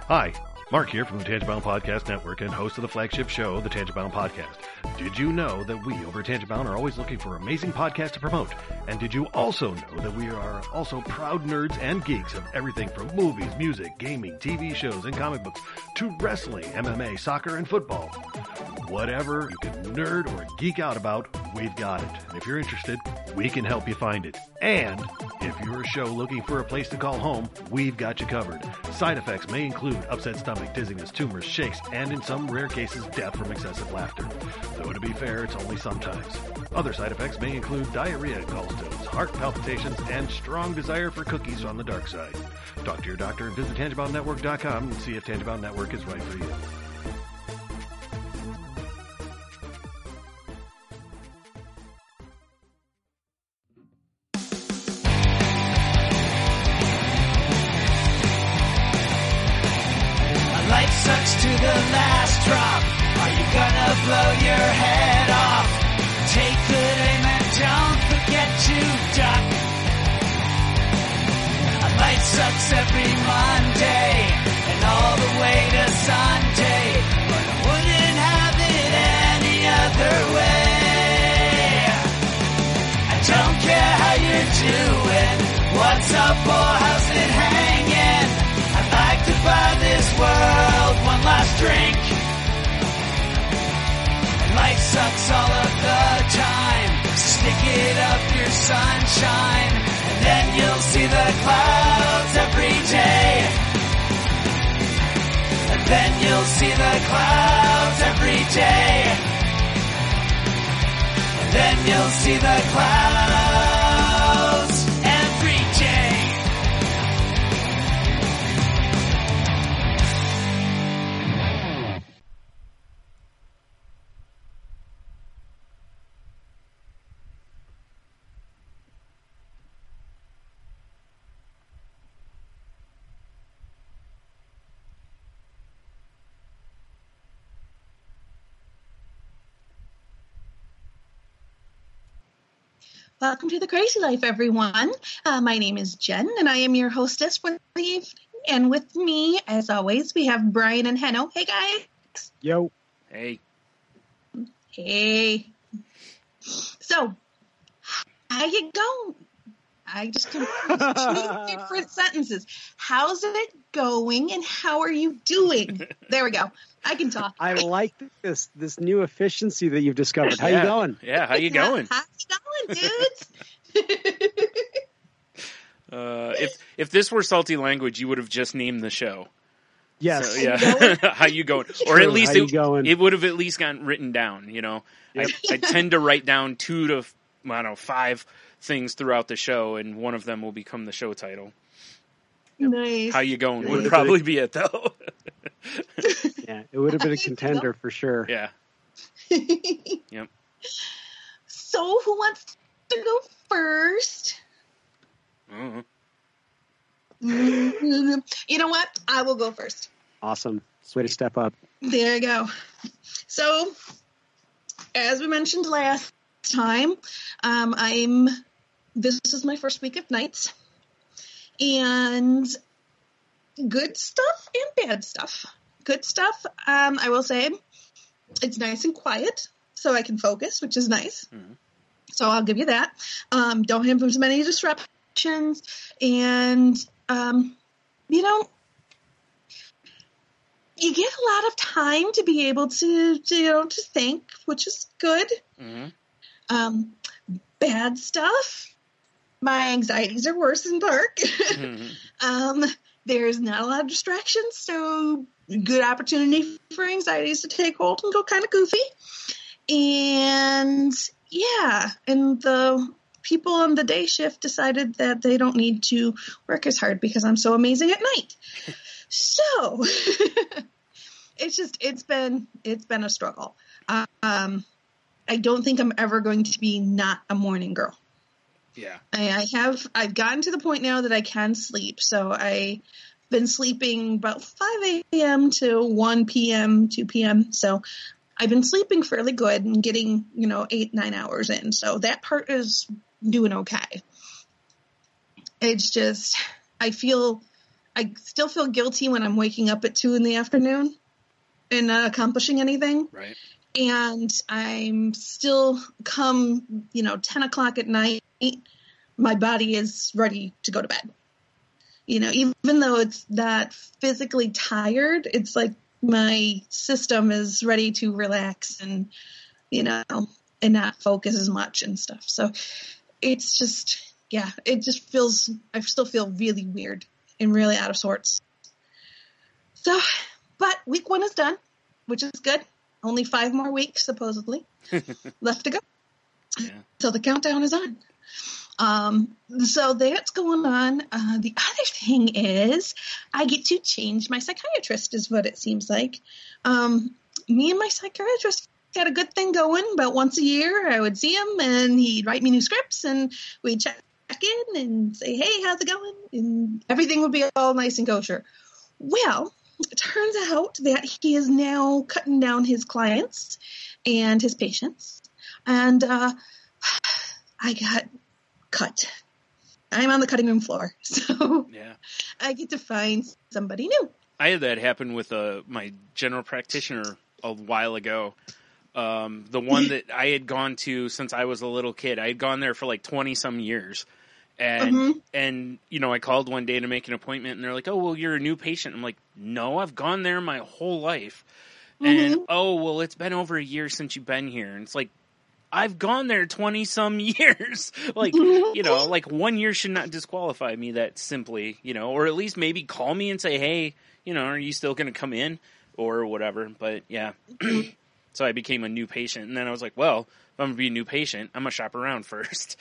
Hi, Mark here from the Tangibound Podcast Network and host of the flagship show, the Tangibound Podcast. Did you know that we over at Tangibound are always looking for amazing podcasts to promote? And did you also know that we are also proud nerds and geeks of everything from movies, music, gaming, TV shows, and comic books to wrestling, MMA, soccer, and football? Whatever you can nerd or geek out about, we've got it. And if you're interested, we can help you find it. And if you're a show looking for a place to call home, we've got you covered. Side effects may include upset stomach, dizziness, tumors, shakes, and in some rare cases, death from excessive laughter. Though to be fair, it's only sometimes. Other side effects may include diarrhea, gallstones, heart palpitations, and strong desire for cookies on the dark side. Talk to your doctor and visit TangiboundNetwork.com and see if Tangibound Network is right for you. Life sucks to the last drop. Are you gonna blow your head off? Take good aim and don't forget to duck. Life sucks every Monday and all the way to Sunday, but I wouldn't have it any other way. I don't care how you're doing, what's up or how's it hanging. I'd like to buy this world one last drink. Life sucks all of the time. Stick it up your sunshine, and then you'll see the clouds every day. And then you'll see the clouds every day. And then you'll see the clouds every day. Welcome to the Crazy Life, everyone. My name is Jen, and I am your hostess for the evening. And with me, as always, we have Brian and Henno. Hey, guys. Yo. Hey. Hey. So, how you going? I just confused two different sentences. How's it going, and how are you doing? There we go. I can talk. I like this new efficiency that you've discovered. How you going? Yeah, how you going? How you going, dudes? If this were salty language, you would have just named the show. Yes. So, yeah. How you going? Or True. at least it would have at least gotten written down. You know, Yep. I tend to write down 2 to 5 things throughout the show, and one of them will become the show title. Nice. How you going would Nice. probably be it, though. Yeah, it would have been a contender for sure. Yeah. Yep. So, who wants to go first? Uh-huh. You know what? I will go first. Awesome. Way to step up. There you go. So, as we mentioned last time, this is my first week of nights, and good stuff and bad stuff. Good stuff, I will say, it's nice and quiet, so I can focus, which is nice. Mm-hmm. So I'll give you that. Don't have as many disruptions, and you get a lot of time to be able to think, which is good. Mm-hmm. Bad stuff. My anxieties are worse in dark. Mm-hmm. There's not a lot of distractions, so good opportunity for anxieties to take hold and go kind of goofy. And yeah, and the people on the day shift decided that they don't need to work as hard because I'm so amazing at night. So it's been a struggle. I don't think I'm ever going to be not a morning girl. Yeah. I've gotten to the point now that I can sleep. So I've been sleeping about 5 a.m. to 1 p.m., 2 p.m. So I've been sleeping fairly good and getting, 8-9 hours in. So that part is doing okay. It's just, I feel I still feel guilty when I'm waking up at 2 p.m. and not accomplishing anything. Right. And I'm still come, 10 o'clock at night, my body is ready to go to bed. Even though it's not physically tired, it's like my system is ready to relax and, and not focus as much and stuff. So it's just, it just feels, I still feel really weird and really out of sorts. So, but week 1 is done, which is good. Only 5 more weeks, supposedly, left to go. Yeah. So the countdown is on. So that's going on. The other thing is I get to change my psychiatrist is what it seems like. Me and my psychiatrist had a good thing going. About once a year I would see him and he'd write me new scripts and we'd check in and say, hey, how's it going? And everything would be all nice and kosher. Well, it turns out that he is now cutting down his clients and his patients. And I got cut. I'm on the cutting room floor. So yeah. I get to find somebody new. I had that happen with my general practitioner a while ago. The one that I had gone to since I was a little kid. I had gone there for like 20-some years. And, I called one day to make an appointment, and they're like, oh, well, you're a new patient. I'm like, no, I've gone there my whole life. And, oh, well, it's been over a year since you've been here. And it's like, I've gone there 20-some years. Like, like 1 year should not disqualify me that simply, or at least maybe call me and say, hey, are you still going to come in or whatever? But, yeah. So I became a new patient. And then I was like, well, if I'm going to be a new patient, I'm going to shop around first.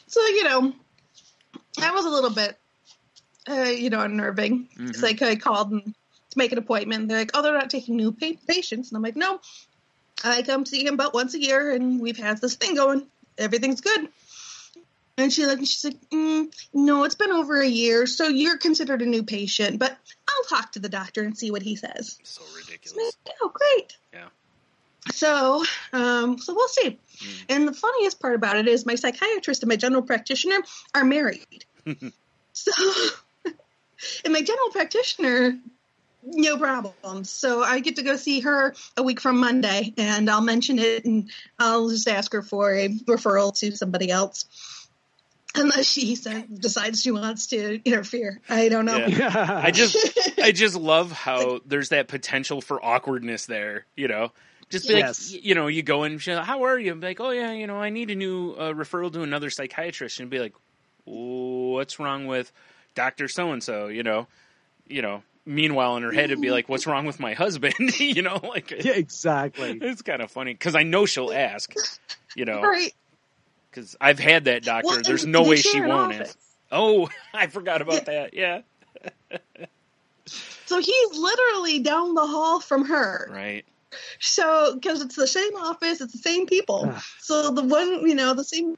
So, that was a little bit, unnerving. It's like I called and to make an appointment. They're like, oh, they're not taking new patients. And I'm like, no, I come see him about once a year and we've had this thing going. Everything's good. And she's like, no, it's been over a year, so you're considered a new patient, but I'll talk to the doctor and see what he says. So ridiculous. Oh, great. Yeah. So we'll see. And the funniest part about it is my psychiatrist and my general practitioner are married. So, and my general practitioner, no problem. So I get to go see her a week from Monday, and I'll mention it, and I'll just ask her for a referral to somebody else. Unless she decides she wants to interfere. I don't know. Yeah. I just love how there's that potential for awkwardness there, Just be like, you go in and she's like, how are you? I'm like, oh, yeah, I need a new referral to another psychiatrist. And be like, what's wrong with Dr. So-and-so, Meanwhile, in her head, it'd be like, what's wrong with my husband? Yeah, exactly. It's kind of funny because I know she'll ask, Right. Because I've had that doctor. Well, there's no way she won't office. ask. Oh, I forgot about that. Yeah. So he's literally down the hall from her. Right. So, because it's the same office, it's the same people. So the one, the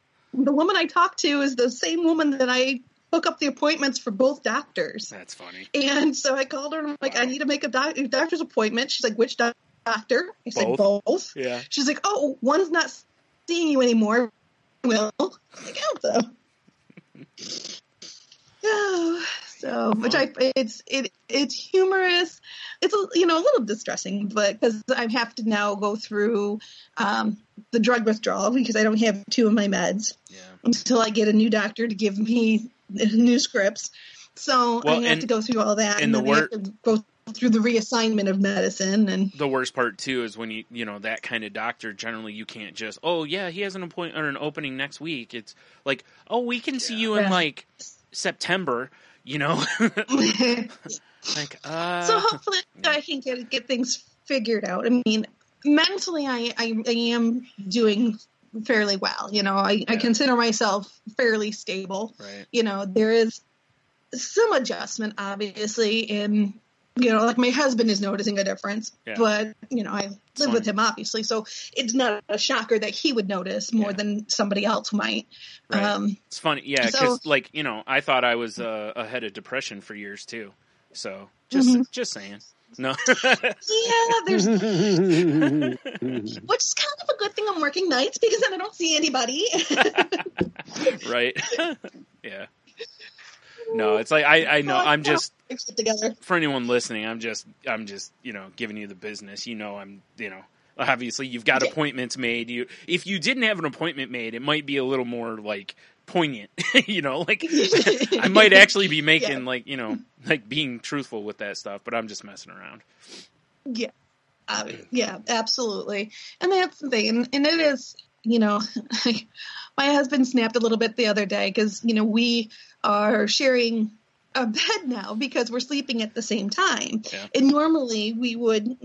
woman I talk to is the same woman that I hook up the appointments for both doctors. That's funny. And so I called her and I'm like, I need to make a doctor's appointment. She's like, which doctor? I said, both. Yeah. She's like, oh, one's not seeing you anymore. Well, so it's humorous. It's a little distressing, but because I have to now go through the drug withdrawal because I don't have 2 of my meds until I get a new doctor to give me new scripts. So I have to go through all that, and then I have to go through the reassignment of medicine. And the worst part too is when you that kind of doctor, generally you can't just, oh yeah, he has an appointment or an opening next week. It's like, oh, we can see you in like September, like so hopefully I can get things figured out. I mean, mentally I am doing fairly well. I consider myself fairly stable. Right. There is some adjustment obviously in like my husband is noticing a difference, but, I live with him, obviously, so it's not a shocker that he would notice more than somebody else might. Right. It's funny, because, I thought I was ahead of depression for years, too, so just saying. No. Yeah, there's... Which is kind of a good thing I'm working nights, because then I don't see anybody. Right. Yeah. No, it's like I know I'm just together. For anyone listening, I'm just giving you the business. I'm obviously you've got appointments made. If you didn't have an appointment made, it might be a little more like poignant. I might actually be making like being truthful with that stuff, but I'm just messing around. Yeah. Yeah, absolutely. And that's the thing. And it is, my husband snapped a little bit the other day because, we are sharing a bed now because we're sleeping at the same time. Yeah. And normally we would,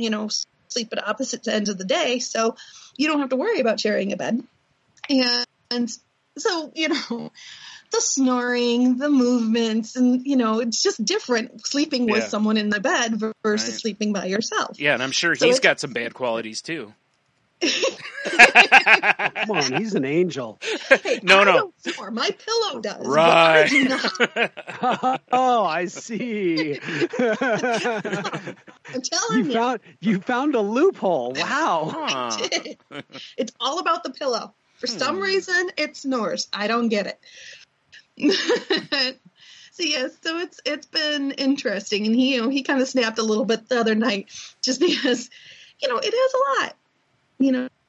sleep at opposite ends of the day. So you don't have to worry about sharing a bed. And so, the snoring, the movements, and, it's just different sleeping with someone in the bed versus sleeping by yourself. Yeah, and I'm sure he's got some bad qualities, too. Come on, he's an angel. Hey, I don't snore. My pillow does. Right. But I do not. Oh, I see. I'm telling you. You found a loophole. Wow. Huh. It's all about the pillow. For some reason, it snores. I don't get it. So it's been interesting, and he kind of snapped a little bit the other night, just because it is a lot.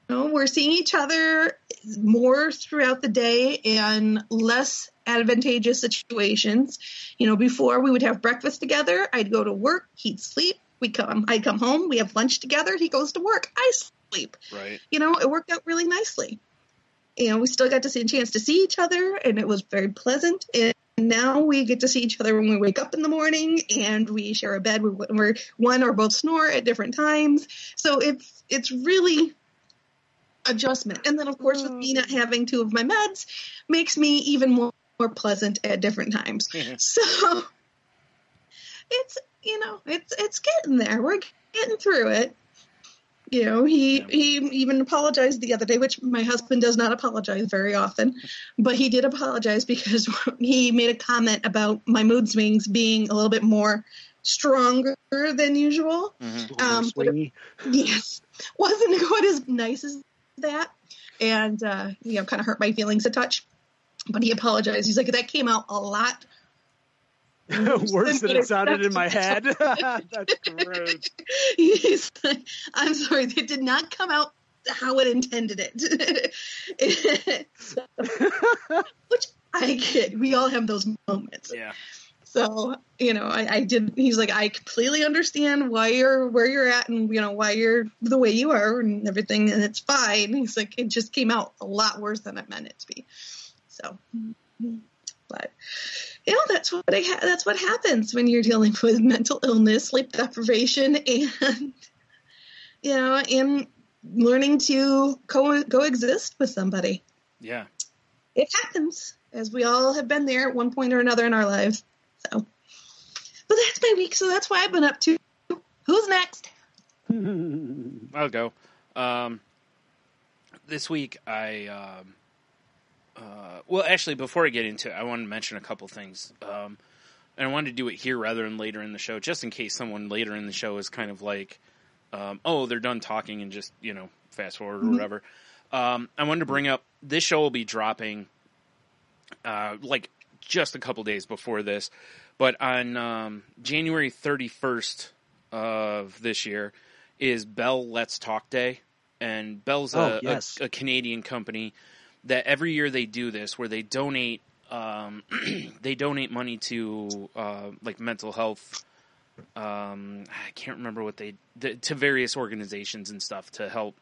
We're seeing each other more throughout the day and less advantageous situations. Before we would have breakfast together. I'd go to work. He'd sleep. I'd come home. We have lunch together. He goes to work. I sleep. Right. It worked out really nicely. We still got to see a chance to see each other, and it was very pleasant. And now we get to see each other when we wake up in the morning, and we share a bed where one or both snore at different times. So it's really adjustment. And then, of course, with me not having two of my meds makes me even more pleasant at different times. So it's getting there. We're getting through it. He even apologized the other day, which my husband does not apologize very often, but he did apologize because he made a comment about my mood swings being a little bit more stronger than usual. Swingy. Yes. Wasn't quite as nice as that. And, kind of hurt my feelings a touch, but he apologized. He's like, that came out a lot worse than it sounded in my head. That's great. He's like, I'm sorry, it did not come out how it intended it. Which I get. We all have those moments. Yeah. So, I did. He's like, I completely understand where you're at, and why you're the way you are, and everything, and it's fine. He's like, it just came out a lot worse than I meant it to be. So, but that's what happens when you're dealing with mental illness, sleep deprivation, and and learning to coexist with somebody. Yeah, it happens, as we all have been there at one point or another in our lives. So, but that's my week. So that's what I've been up to. Who's next? I'll go. This week well, actually, before I get into it, I want to mention a couple things. And I wanted to do it here rather than later in the show, just in case someone later in the show is kind of like, they're done talking and just, fast forward or whatever. I wanted to bring up, this show will be dropping, just a couple days before this. But on January 31st of this year is Bell Let's Talk Day. And Bell's a Canadian company that every year they do this, where they donate money to mental health. I can't remember what to various organizations and stuff to help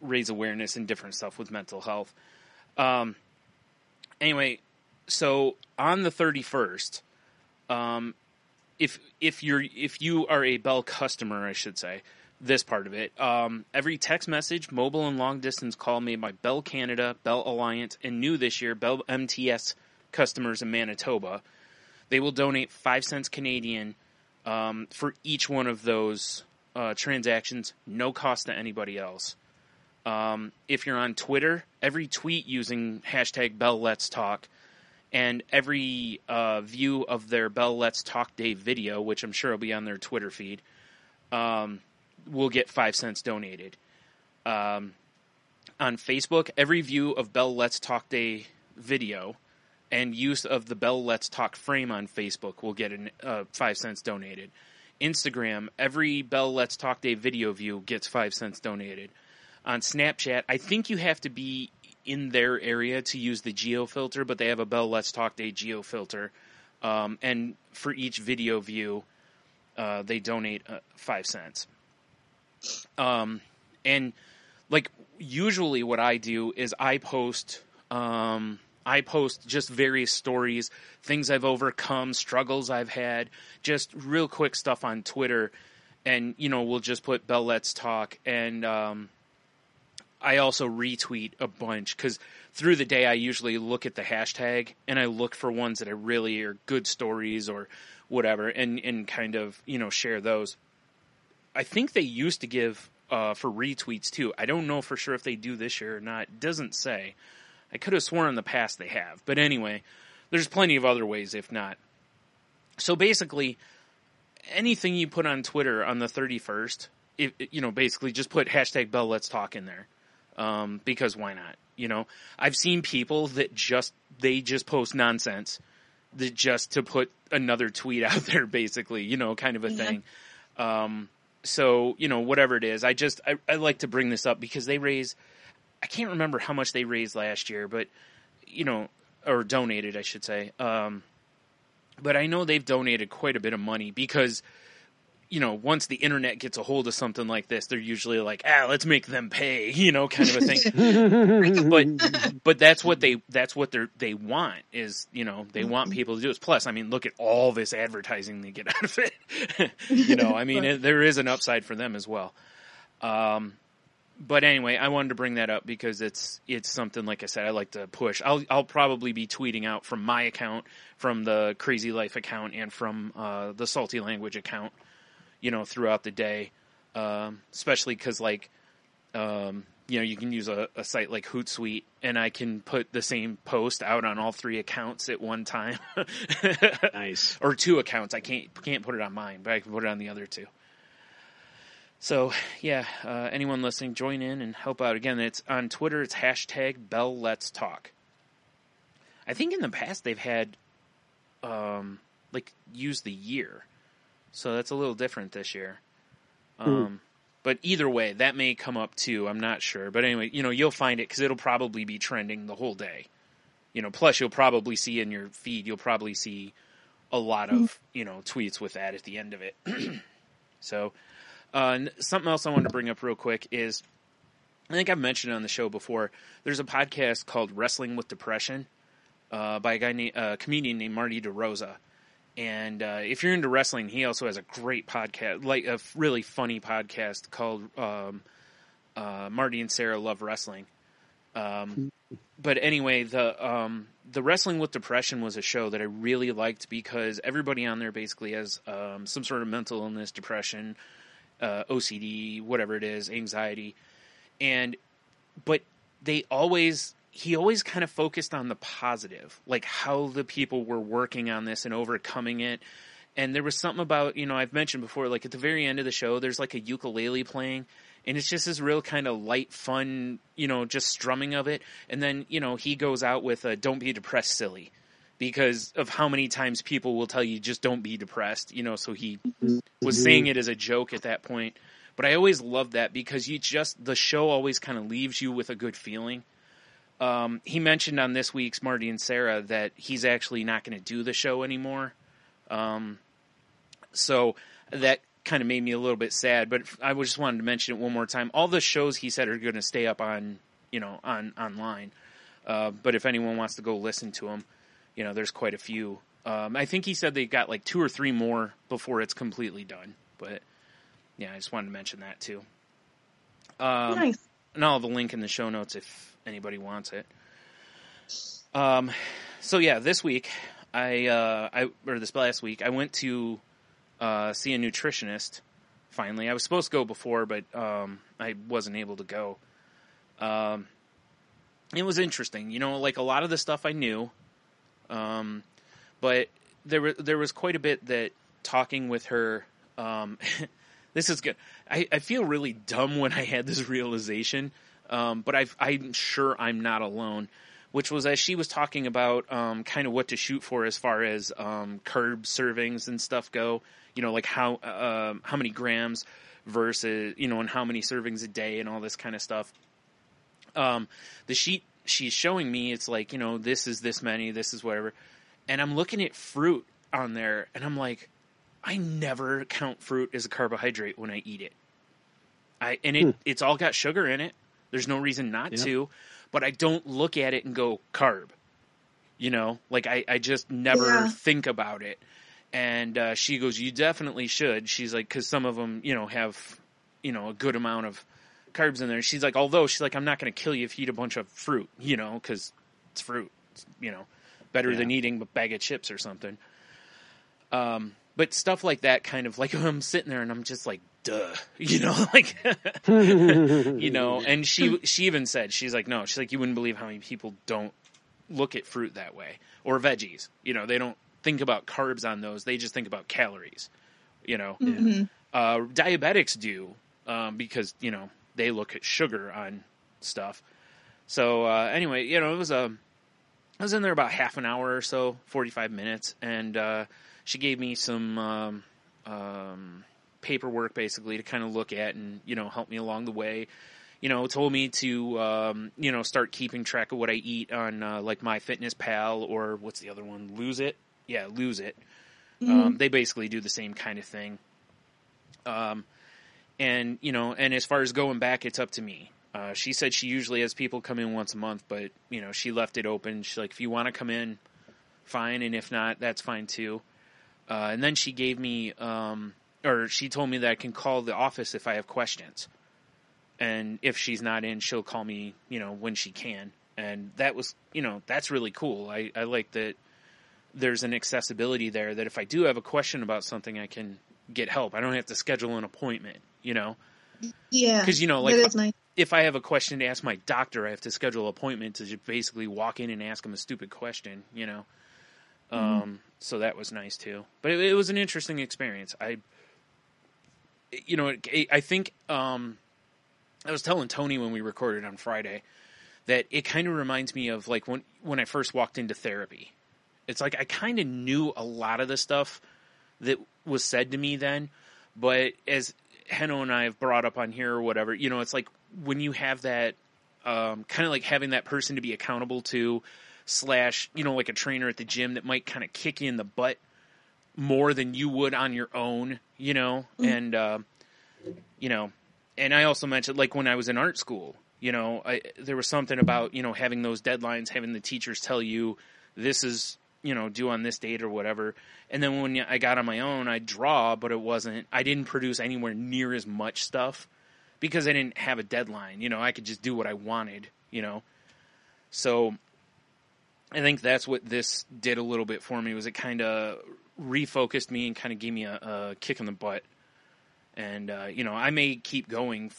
raise awareness and different stuff with mental health. Anyway, so on the 31st, if you are a Bell customer, I should say, this part of it, every text message, mobile and long distance call made by Bell Canada, Bell Alliance, and new this year, Bell MTS customers in Manitoba, they will donate 5 cents Canadian for each one of those transactions, no cost to anybody else. If you're on Twitter, every tweet using hashtag Bell Let's Talk, and every view of their Bell Let's Talk Day video, which I'm sure will be on their Twitter feed, will get 5 cents donated. On Facebook, every view of Bell Let's Talk Day video and use of the Bell Let's Talk frame on Facebook will get 5 cents donated. Instagram, every Bell Let's Talk Day video view gets 5 cents donated. On Snapchat, I think you have to be in their area to use the geo filter, but they have a Bell Let's Talk Day geo filter. And for each video view, they donate 5 cents. And like usually what I do is I post just various stories, things I've overcome, struggles I've had, just real quick stuff on Twitter. And, we'll just put Bell Let's Talk. And I also retweet a bunch because through the day I usually look at the hashtag and I look for ones that are really are good stories or whatever and kind of, share those. I think they used to give for retweets too. I don't know for sure if they do this year or not. It doesn't say. I could have sworn in the past they have. But anyway, there's plenty of other ways if not. So basically, anything you put on Twitter on the 31st, basically just put hashtag Bell Let's Talk in there. Because why not? I've seen people that just post nonsense that just to put another tweet out there, basically, kind of a thing. So, whatever it is, I like to bring this up because they raise, I can't remember how much they raised last year, but, or donated, I should say. But I know they've donated quite a bit of money because, once the internet gets a hold of something like this, they're usually like, let's make them pay, kind of a thing. but that's what they want is, they want people to do this. Plus, I mean, look at all this advertising they get out of it. There is an upside for them as well. But anyway, I wanted to bring that up because it's something, like I said, I like to push. I'll probably be tweeting out from my account, from the Crazy Life account, and from the Salty Language account, throughout the day, especially because, like, you can use a site like Hootsuite, and I can put the same post out on all 3 accounts at one time. Nice. Or 2 accounts. I can't put it on mine, but I can put it on the other 2. So, yeah, anyone listening, join in and help out. Again, it's on Twitter. It's hashtag Bell Let's Talk. I think in the past they've had, use the year. So that's a little different this year. But either way, that may come up too. I'm not sure. But anyway, you'll find it because it'll probably be trending the whole day. Plus you'll probably see in your feed, you'll probably see a lot of, tweets with that at the end of it. So, something else I wanted to bring up real quick is, I think I've mentioned it on the show before. There's a podcast called Wrestling with Depression, by a comedian named Marty DeRosa. And if you're into wrestling, he also has a great podcast, like a really funny podcast called Marty and Sarah Love Wrestling. But anyway, the Wrestling with Depression was a show that I really liked because everybody on there basically has some sort of mental illness, depression, OCD, whatever it is, anxiety. But he always kind of focused on the positive, like how the people were working on this and overcoming it. And there was something about, I've mentioned before, like at the very end of the show, there's like a ukulele playing and it's just this real kind of light, fun, just strumming of it. And then, he goes out with a "Don't be depressed, silly," because of how many times people will tell you just don't be depressed, so he was saying it as a joke at that point. But I always loved that because the show always kind of leaves you with a good feeling. He mentioned on this week's Marty and Sarah that he's actually not going to do the show anymore. So that kind of made me a little bit sad, but I just wanted to mention it one more time. All the shows he said are going to stay up on, online. But if anyone wants to go listen to them, there's quite a few. I think he said they got like 2 or 3 more before it's completely done. But yeah, I just wanted to mention that too. Nice. And I'll have a link in the show notes if anybody wants it. So yeah, this week this last week I went to see a nutritionist. Finally, I was supposed to go before, but I wasn't able to go. It was interesting, like a lot of the stuff I knew, but there was quite a bit that talking with her. This is good. I feel really dumb when I had this realization, but I'm sure I'm not alone. which was as she was talking about kind of what to shoot for as far as carb servings and stuff go. You know, like how many grams versus, you know, and how many servings a day and all this kind of stuff. The sheet she's showing me, it's like, you know, this is this many, this is whatever. And I'm looking at fruit on there, and I'm like, I never count fruit as a carbohydrate when I eat it. It's all got sugar in it. There's no reason not to, but I don't look at it and go carb. You know, like I just never think about it. And she goes, you definitely should. She's like, because some of them, you know, have, you know, a good amount of carbs in there. She's like, I'm not going to kill you if you eat a bunch of fruit, you know, because it's fruit. It's, you know, better than eating a bag of chips or something. But stuff like that, kind of like I'm sitting there and I'm just like, duh, you know, like, you know. And she even said, she's like, no, she's like, you wouldn't believe how many people don't look at fruit that way, or veggies. You know, they don't think about carbs on those. They just think about calories. You know, diabetics do because, you know, they look at sugar on stuff. So anyway, you know, I was in there about half an hour or so, 45 minutes, and she gave me some paperwork basically to kind of look at and, you know, help me along the way. You know, told me to, you know, start keeping track of what I eat on like MyFitnessPal, or what's the other one? Lose It? Yeah, Lose It. They basically do the same kind of thing. And, you know, and as far as going back, it's up to me. She said she usually has people come in once a month, but, you know, she left it open. She's like, if you want to come in, fine. And if not, that's fine too. And then she gave me, or she told me that I can call the office if I have questions. And if she's not in, she'll call me, you know, when she can. And that was, you know, that's really cool. I like that there's an accessibility there, that if I do have a question about something, I can get help. I don't have to schedule an appointment, you know? Yeah. Because, you know, like, that is nice. If I have a question to ask my doctor, I have to schedule an appointment to just basically walk in and ask him a stupid question, you know? So that was nice too. But it was an interesting experience. I think, I was telling Tony when we recorded on Friday that it kind of reminds me of like when I first walked into therapy. It's like I kind of knew a lot of the stuff that was said to me then, but as Henno and I have brought up on here or whatever, you know, it's like when you have that kind of like having that person to be accountable to, / you know, like a trainer at the gym that might kind of kick you in the butt more than you would on your own, you know, and, you know, and I also mentioned, like, when I was in art school, you know, there was something about, you know, having those deadlines, having the teachers tell you this is, you know, due on this date or whatever. And then when I got on my own, I'd draw, but I didn't produce anywhere near as much stuff because I didn't have a deadline. You know, I could just do what I wanted, you know. So I think that's what this did a little bit for me, was it kind of refocused me and kind of gave me a kick in the butt. And, you know, I may keep going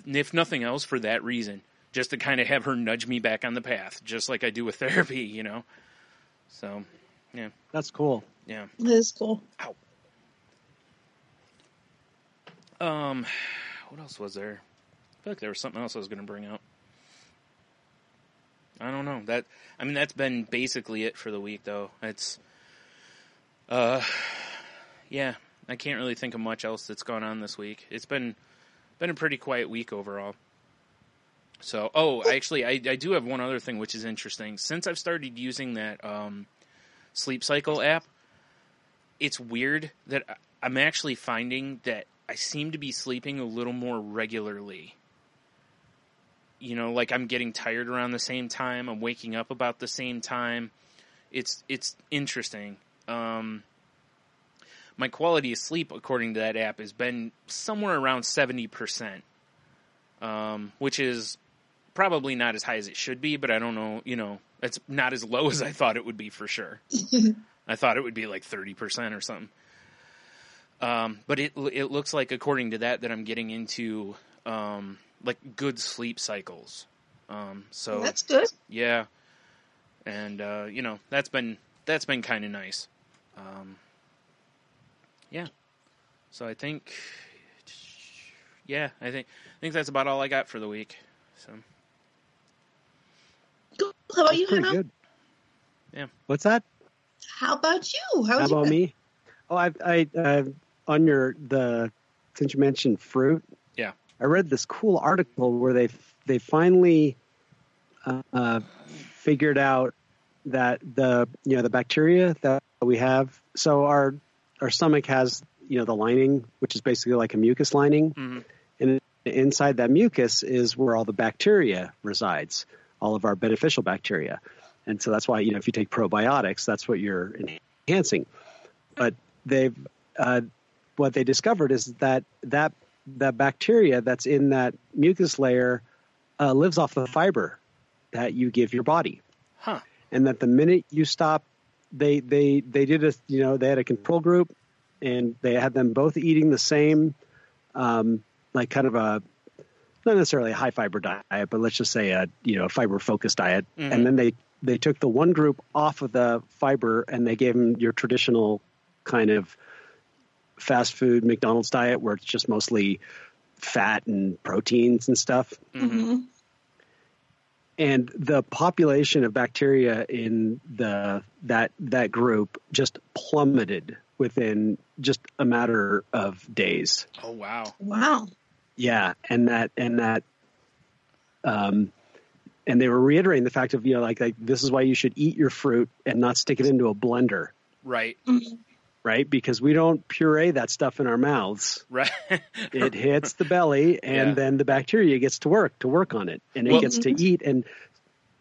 if nothing else, for that reason, just to kind of have her nudge me back on the path, just like I do with therapy, you know? So, yeah. That's cool. Yeah. That is cool. Ow. What else was there? I feel like there was something else I was going to bring up. I don't know. That's been basically it for the week, though. It's, yeah. I can't really think of much else that's gone on this week. It's been a pretty quiet week overall. So, I do have one other thing which is interesting. Since I've started using that Sleep Cycle app, it's weird that I'm actually finding that I seem to be sleeping a little more regularly. You know, like I'm getting tired around the same time. I'm waking up about the same time. It's interesting. My quality of sleep, according to that app, has been somewhere around 70%, which is probably not as high as it should be, but I don't know, you know, it's not as low as I thought it would be for sure. I thought it would be like 30% or something. But it looks like, according to that I'm getting into like good sleep cycles. So that's good. Yeah. And you know, that's been kind of nice. Yeah. So I think that's about all I got for the week. So Cool. How about you, Pretty Hannah? good. Yeah. What's that? How about you? How about me? Oh, I on since you mentioned fruit. Yeah. I read this cool article where they finally figured out that the bacteria that we have. So our stomach has the lining, which is basically like a mucus lining, and inside that mucus is where all the bacteria resides, all of our beneficial bacteria. And so that's why if you take probiotics, that's what you're enhancing. But what they discovered is that bacteria that's in that mucus layer lives off the fiber that you give your body. Huh. And that the minute you stop, they did they had a control group, and they had them both eating the same, like kind of a, not necessarily a high fiber diet, but let's just say a fiber focused diet. Mm-hmm. And then they took the one group off of the fiber, and they gave them your traditional kind of fast food McDonald's diet, where it's just mostly fat and proteins and stuff. Mm-hmm. And the population of bacteria in that group just plummeted within just a matter of days. Oh wow! Wow. Yeah, and they were reiterating the fact of like this is why you should eat your fruit and not stick it into a blender. Right. Mm-hmm. Right, because we don't puree that stuff in our mouths. Right. It hits the belly, and then the bacteria gets to work on it, and it gets to eat. And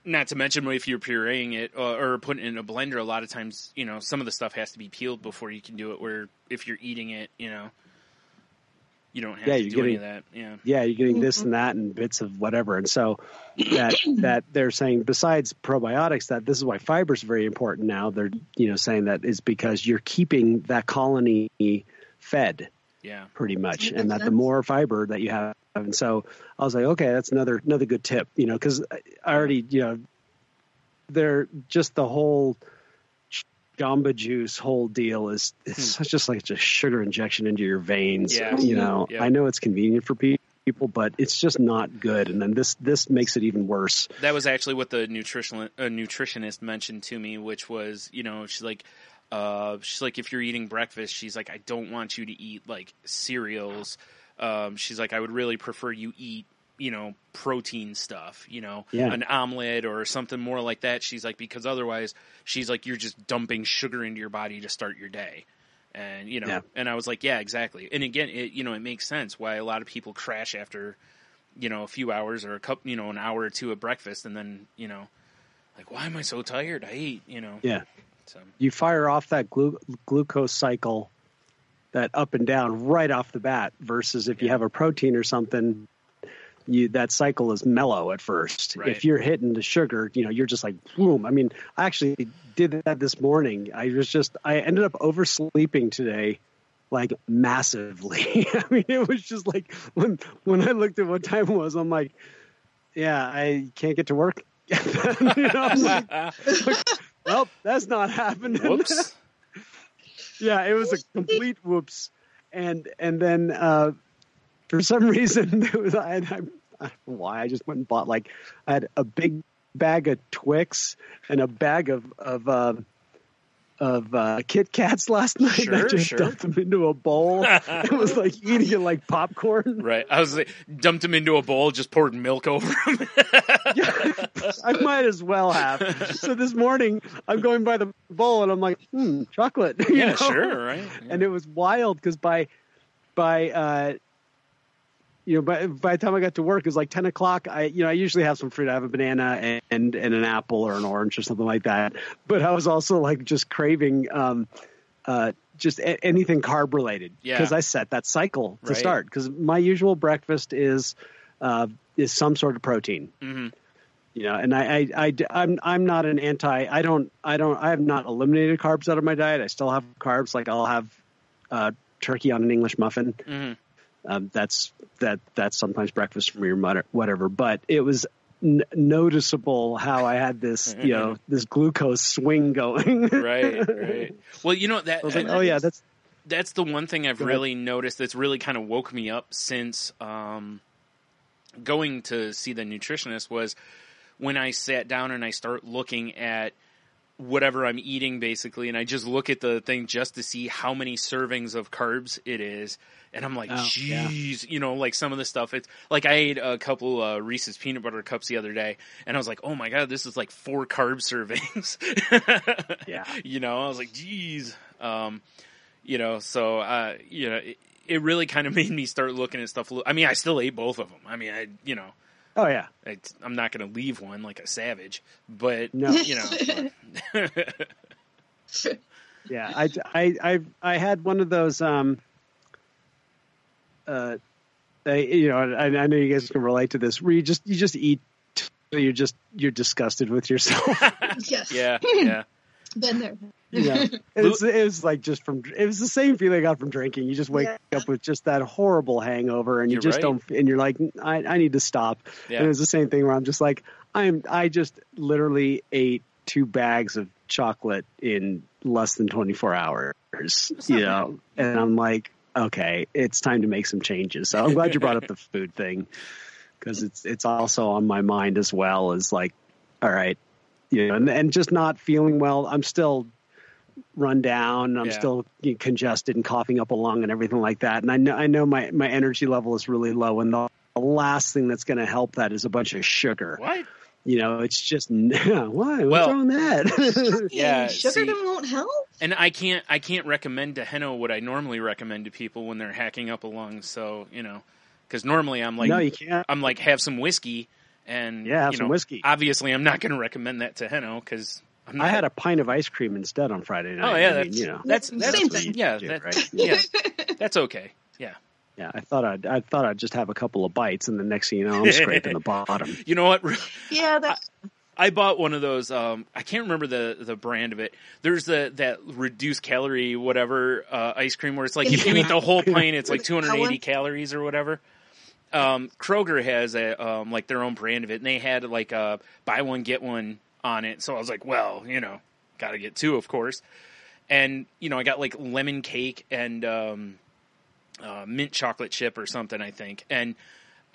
not to mention, if you're pureeing it or putting it in a blender, a lot of times, some of the stuff has to be peeled before you can do it. Where if you're eating it, you don't have to do any of that. Yeah. Yeah, you're getting this and that and bits of whatever. And so that they're saying, besides probiotics, that this is why fiber is very important now. They're saying that is because you're keeping that colony fed. Yeah. Pretty much. And that the more fiber that you have. And so I was like, okay, that's another good tip, because I already, they're just the whole Jamba Juice whole deal is it's just like just sugar injection into your veins. Yeah. Yeah. I know it's convenient for people, but it's just not good. And then this makes it even worse. That was actually what the nutritionist mentioned to me, which was, she's like, if you're eating breakfast, she's like, I don't want you to eat like cereals. She's like, I would really prefer you eat, protein stuff, an omelet or something more like that. She's like, because otherwise she's like, you're just dumping sugar into your body to start your day. And, and I was like, yeah, exactly. And again, it makes sense why a lot of people crash after, a few hours or an hour or two of breakfast. And then, like, why am I so tired? I ate, Yeah. So you fire off that glucose cycle, that up and down right off the bat, versus if you have a protein or something, that cycle is mellow at first. Right. If you're hitting the sugar, you're just like, boom. I mean, I actually did that this morning. I ended up oversleeping today, like massively. I mean, it was just like when I looked at what time it was, I'm like, yeah, I can't get to work. I'm like, well, that's not happening. Whoops. Yeah, it was a complete whoops. And then for some reason, I don't know why, I just went and bought I had a big bag of Twix and a bag of Kit Kats last night. Sure, I just dumped them into a bowl. It was like eating it like popcorn. Right. I was like, dumped them into a bowl, just poured milk over them. Yeah, I might as well have. So this morning, I'm going by the bowl and I'm like, chocolate. Yeah, sure, right. Yeah. And it was wild because by the time I got to work, it was like 10 o'clock. I usually have some fruit. I have a banana and an apple or an orange or something like that. But I was also like just craving just anything carb related, because I set that cycle to start. Because my usual breakfast is some sort of protein. Mm-hmm. And I'm not an anti. I have not eliminated carbs out of my diet. I still have carbs. Like I'll have turkey on an English muffin. Mm-hmm. That's sometimes breakfast for me or whatever. But it was noticeable how I had this, this glucose swing going. Right. Well, that I was like, oh yeah, that's the one thing I've really noticed that's really kind of woke me up since going to see the nutritionist was when I sat down and I start looking at whatever I'm eating basically, and I just look at the thing just to see how many servings of carbs it is. And I'm like, geez, you know, like some of the stuff, it's like I ate a couple Reese's peanut butter cups the other day, and I was like, oh my God, this is like 4 carb servings. Yeah. You know, I was like, geez. You know, so, you know, it really kind of made me start looking at stuff. I mean, I still ate both of them. I mean, you know. Oh yeah. I'm not going to leave one like a savage, but no. You know. Yeah, I had one of those. You know, I know you guys can relate to this. Where you just eat, you're disgusted with yourself. Yes. Yeah. Been there. Yeah, it was like it was the same feeling I got from drinking. You just wake up with just that horrible hangover, and you just don't, and you're like, I need to stop. Yeah. And it was the same thing where I'm just like, I just literally ate 2 bags of chocolate in less than 24 hours, you know, and I'm like, okay, it's time to make some changes. So I'm glad you brought up the food thing, because it's also on my mind as well as like, all right, you know, and just not feeling well. I'm still run down. I'm still congested and coughing up a lung and everything like that. And I know my energy level is really low, and the last thing that's going to help that is a bunch of sugar. What? You know, it's just why? What's wrong with that? Yeah, sugar won't help. And I can't recommend to Henno what I normally recommend to people when they're hacking up a lung. So, you know, because normally I'm like, no, you can't. I'm like, have some whiskey, and have some whiskey. Obviously, I'm not going to recommend that to Henno because I had a pint of ice cream instead on Friday night. Oh yeah, I mean, you know, that's same thing. Yeah, right? Yeah, that's okay. Yeah. Yeah, I thought I'd just have a couple of bites, and the next thing you know, I'm scraping the bottom. You know what? Yeah, I bought one of those. I can't remember the brand of it. There's that reduced calorie whatever ice cream where it's like if you eat the whole pint, it's like 280 calories or whatever. Kroger has a like their own brand of it, and they had like a buy one get one on it. So I was like, well, you know, got to get 2, of course. And you know, I got like lemon cake and mint chocolate chip or something, I think. And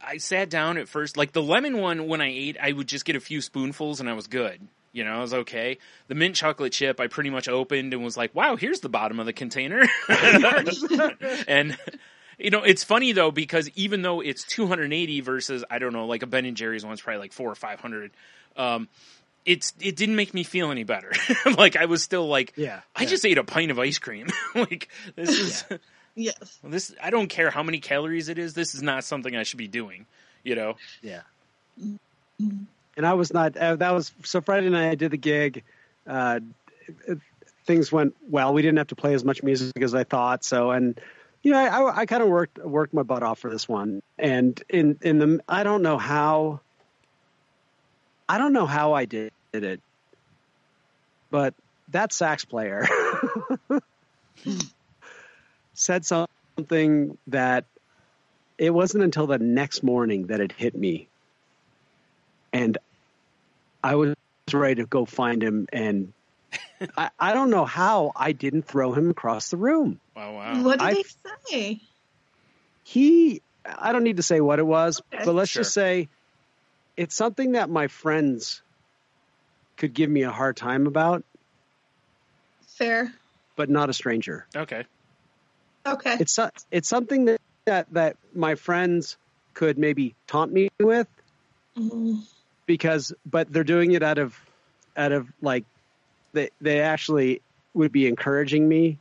I sat down at first, like the lemon one, when I ate, I would just get a few spoonfuls and I was good. You know, I was okay. The mint chocolate chip, I pretty much opened and was like, wow, here's the bottom of the container. And, you know, it's funny though, because even though it's 280 versus, I don't know, like a Ben & Jerry's one's probably like 400 or 500, it didn't make me feel any better. Like I was still like, I just ate a pint of ice cream. Like this is... Yes. This, I don't care how many calories it is. This is not something I should be doing, you know? Yeah. And I was not, so Friday night I did the gig. Things went well. We didn't have to play as much music as I thought. So, and, you know, I kind of worked my butt off for this one. And I don't know how I did it, but that sax player said something that it wasn't until the next morning that it hit me. And I was ready to go find him. And I don't know how I didn't throw him across the room. Wow. What did he say? I don't need to say what it was, but let's just say it's something that my friends could give me a hard time about. Fair. But not a stranger. Okay. It's something that my friends could maybe taunt me with, but they're doing it out of like they actually would be encouraging me.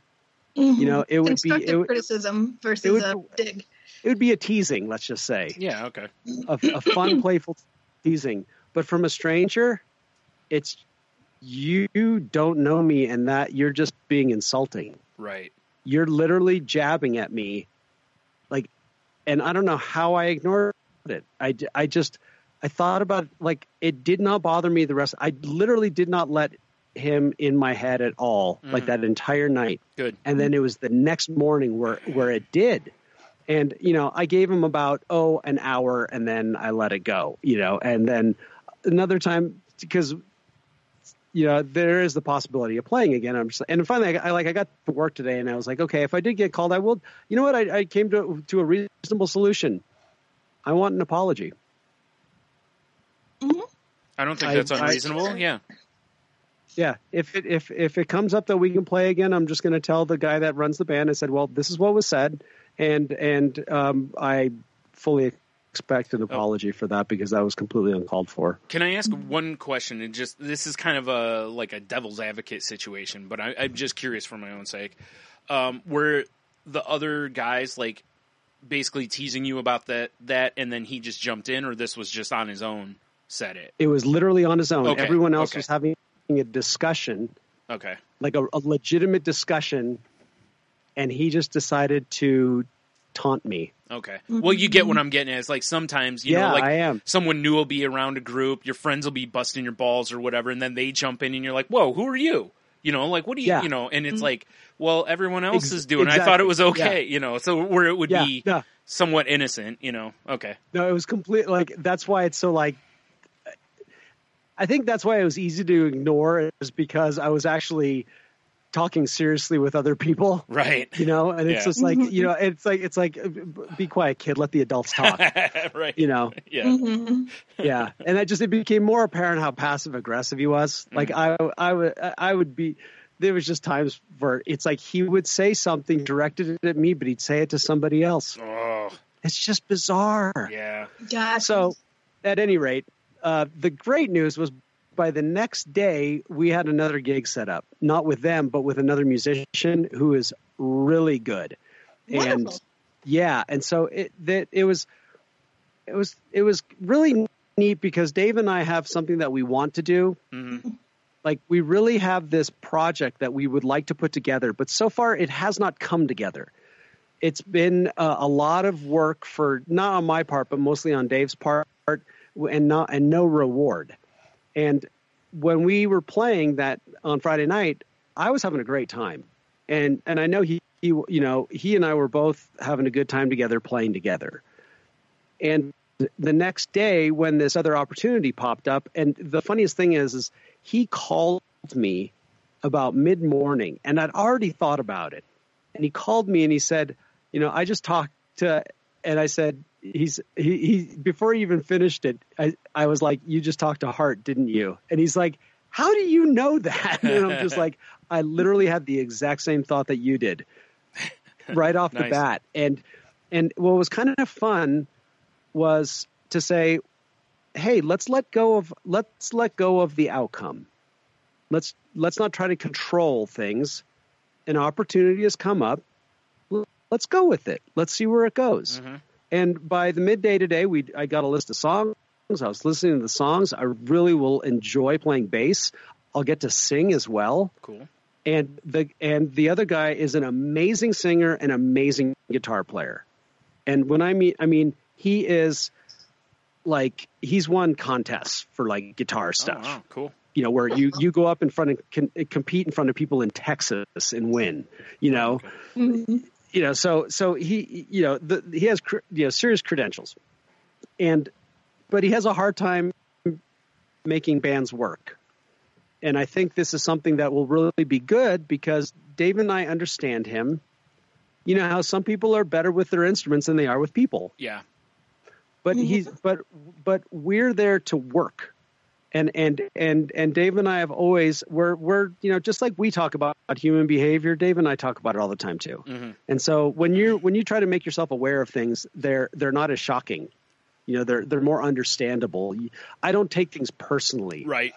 You know, it would be criticism versus a dig. It would be a teasing, let's just say. Yeah. Okay. A fun, playful teasing, but from a stranger, it's you don't know me, and that you're just being insulting. Right. You're literally jabbing at me, like, and I don't know how I ignored it. I thought about it, like, it did not bother me the rest. I literally did not let him in my head at all, like that entire night. Good. And then it was the next morning where it did. And, you know, I gave him about, an hour, and then I let it go, you know, and then another time, because you know, there is the possibility of playing again. And finally, I got to work today, and I was like, okay, if I did get called, I will. You know what? I came to a reasonable solution. I want an apology. I don't think that's unreasonable. Yeah. Yeah, if it comes up that we can play again, I'm just going to tell the guy that runs the band. I said, well, this is what was said, and I fully expect an apology for that because that was completely uncalled for. Can I ask one question? And just this is kind of a devil's advocate situation, but I'm just curious for my own sake. Were the other guys like basically teasing you about that, and then he just jumped in, or this was just on his own? Said it. It was literally on his own. Okay. Everyone else was having a discussion, like a legitimate discussion, and he just decided to taunt me. Okay. Well, you get what I'm getting at. It's like sometimes, you know, like I am. Someone new will be around a group, your friends will be busting your balls or whatever, and then they jump in and you're like, whoa, who are you? You know, like, what do you, you know, and it's like, well, everyone else is doing it. I thought it was okay, you know, so where it would be somewhat innocent, you know, okay. No, it was complete, like, that's why it's so, like, I think that's why it was easy to ignore, is because I was actually talking seriously with other people. Right. You know, and it's just like, you know, it's like, be quiet, kid, let the adults talk. Right. You know? Yeah. Yeah. And it became more apparent how passive aggressive he was. Like I would be, there was just times where it's like he would say something directed at me, but he'd say it to somebody else. Oh. It's just bizarre. Yeah. Gotcha. So at any rate, the great news was by the next day, we had another gig set up, not with them, but with another musician who is really good. Wonderful. And yeah. And so it was really neat because Dave and I have something that we want to do. Mm-hmm. Like we really have this project that we would like to put together, but so far it has not come together. It's been a lot of work for, not on my part, but mostly on Dave's part, and no reward. And when we were playing that on Friday night, I was having a great time. And I know he and I were both having a good time together, playing together. And the next day when this other opportunity popped up, and the funniest thing is he called me about mid-morning, and I'd already thought about it. And he called me and he said, you know, I just talked to, and I said, he before he even finished it, I was like, you just talked to Hart, didn't you? And he's like, how do you know that? And I'm just like, I literally had the exact same thought that you did right off the bat. And what was kind of fun was to say, hey, let's let go of the outcome. Let's not try to control things. An opportunity has come up. Let's go with it. Let's see where it goes. Mm-hmm. And by the midday today, I got a list of songs. I was listening to the songs. I really will enjoy playing bass. I'll get to sing as well. Cool. And the other guy is an amazing singer and amazing guitar player. And when I mean he is like, he's won contests for like guitar stuff. Oh, wow. Cool. You know, where you go up in front and compete in front of people in Texas and win, you know. Okay. Mm-hmm. You know, so he, you know, he has, you know, serious credentials, but he has a hard time making bands work. And I think this is something that will really be good because Dave and I understand him. You know how some people are better with their instruments than they are with people. Yeah. But but we're there to work. And Dave and I have always, we're you know, just like we talk about human behavior, Dave and I talk about it all the time too. Mm-hmm. And so when you try to make yourself aware of things, they're not as shocking. You know, they're more understandable. I don't take things personally. Right.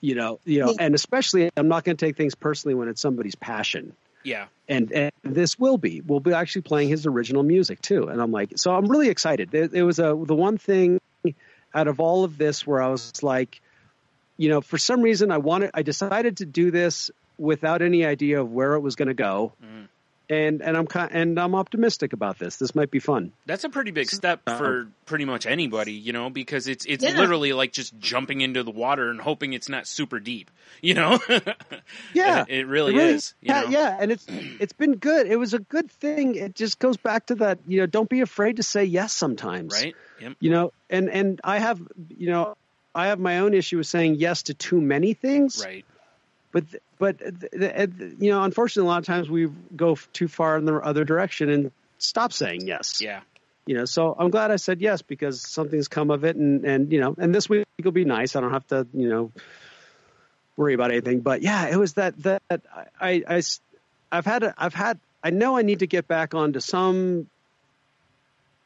You know, and especially I'm not going to take things personally when it's somebody's passion. Yeah. And this we'll be actually playing his original music too. And I'm like, so I'm really excited. It was the one thing out of all of this where I was like, you know, for some reason I decided to do this without any idea of where it was going to go. Mm. And I'm optimistic about this. This might be fun. That's a pretty big step for pretty much anybody, you know, because it's literally like just jumping into the water and hoping it's not super deep, you know? Yeah. It really is. You know? Yeah. And it's been good. It was a good thing. It just goes back to that, you know, don't be afraid to say yes sometimes. Right. Yep. You know, and I have my own issue with saying yes to too many things. Right. But you know, unfortunately, a lot of times we go too far in the other direction and stop saying yes. Yeah. So I'm glad I said yes, because something's come of it, and this week will be nice. I don't have to, worry about anything. But yeah, it was that I know I need to get back onto some.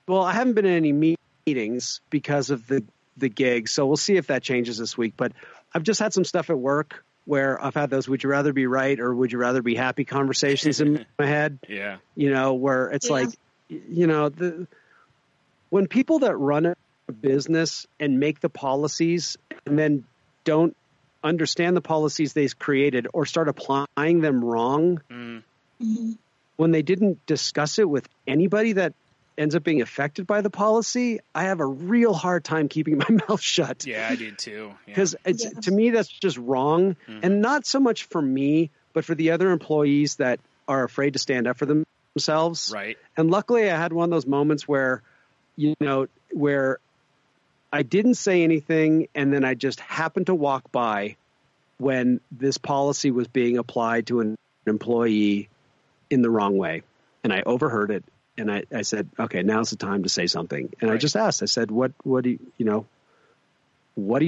Well, I haven't been in any meetings because of the gig, so we'll see if that changes this week. But I've just had some stuff at work where I've had those "would you rather be right or would you rather be happy" conversations in my head. Yeah, where it's like, when people that run a business and make the policies and then don't understand the policies they've created or start applying them wrong, when they didn't discuss it with anybody that ends up being affected by the policy, I have a real hard time keeping my mouth shut. Yeah, I did too. Because to me, that's just wrong. And not so much for me, but for the other employees that are afraid to stand up for themselves. Right. And luckily I had one of those moments where, where I didn't say anything, and then I just happened to walk by when this policy was being applied to an employee in the wrong way. And I overheard it. And I said, okay, now's the time to say something. And I just asked, I said, what are you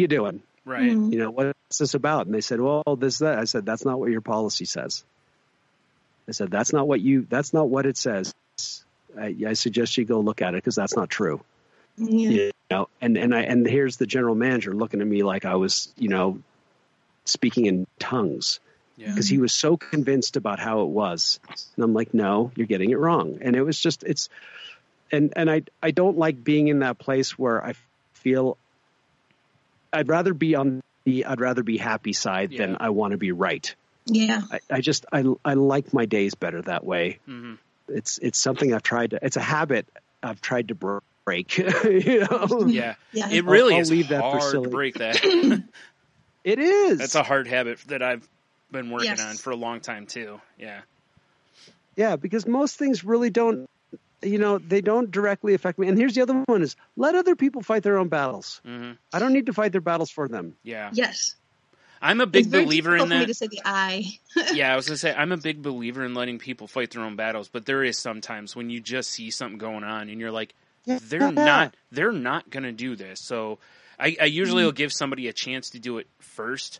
doing? Right. What's this about? And they said, well, that. I said, that's not what your policy says. I said, that's not what it says. I suggest you go look at it, because that's not true. Yeah. And here's the general manager looking at me like I was, speaking in tongues. Because he was so convinced about how it was. And I'm like, no, you're getting it wrong. And it was just, and I don't like being in that place where I feel I'd rather be on the I'd rather be happy side than I want to be right. Yeah. I like my days better that way. Mm-hmm. It's something it's a habit I've tried to break. Yeah. It really is leave hard to break that. It is. That's a hard habit that I've been working on for a long time too. Yeah, because most things really don't, they don't directly affect me. And here's the other one is let other people fight their own battles. Mm-hmm. I don't need to fight their battles for them. Yeah. Yes. I'm a big believer in that. For me to say the I. Yeah, I was going to say, I'm a big believer in letting people fight their own battles, but there is sometimes when you just see something going on and you're like, they're not going to do this. So I usually will give somebody a chance to do it first.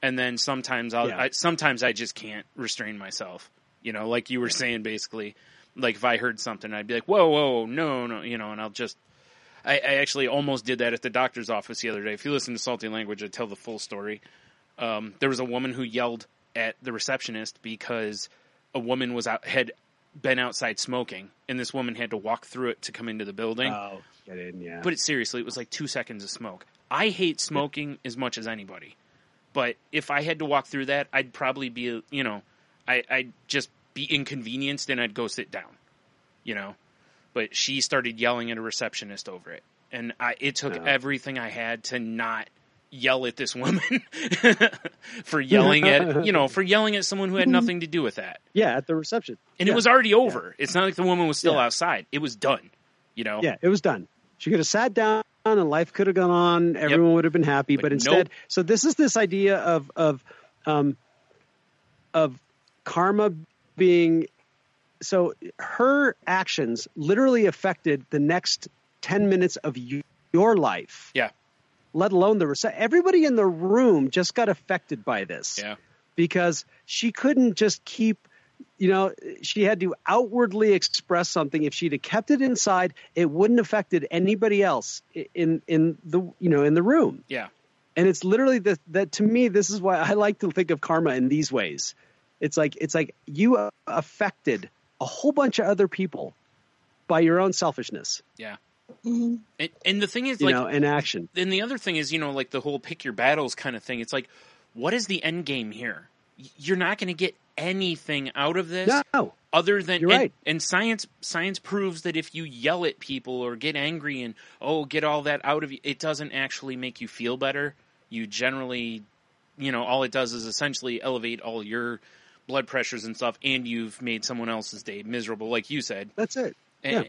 And then sometimes sometimes I just can't restrain myself, like you were saying, basically, like if I heard something, I'd be like, whoa, no, and I'll just, I actually almost did that at the doctor's office the other day. If you listen to Salty Language, I tell the full story. There was a woman who yelled at the receptionist because a woman had been outside smoking, and this woman had to walk through it to come into the building. Oh, get in, yeah. But seriously, it was like 2 seconds of smoke. I hate smoking as much as anybody. But if I had to walk through that, I'd probably be, I'd just be inconvenienced and I'd go sit down, But she started yelling at a receptionist over it. And it took everything I had to not yell at this woman for yelling at someone who had nothing to do with that. Yeah, at the reception. And it was already over. Yeah. It's not like the woman was still outside. It was done, Yeah, it was done. She could have sat down and life could have gone on. Everyone would have been happy. But instead, so this is this idea of karma being, so her actions literally affected the next 10 minutes of your life. Yeah. Let alone everybody in the room just got affected by this. Yeah. Because she couldn't just keep, she had to outwardly express something. If she'd have kept it inside, it wouldn't have affected anybody else in the room. Yeah. And it's literally that to me, this is why I like to think of karma in these ways. It's like you affected a whole bunch of other people by your own selfishness. Yeah. Mm-hmm. And the thing is, in action. And the other thing is, like the whole pick your battles kind of thing. It's like, what is the end game here? You're not going to get anything out of this. No. Other than, you're right. And science proves that if you yell at people or get angry and, get all that out of you, it doesn't actually make you feel better. You generally, all it does is essentially elevate all your blood pressures and stuff, and you've made someone else's day miserable, like you said. That's it. And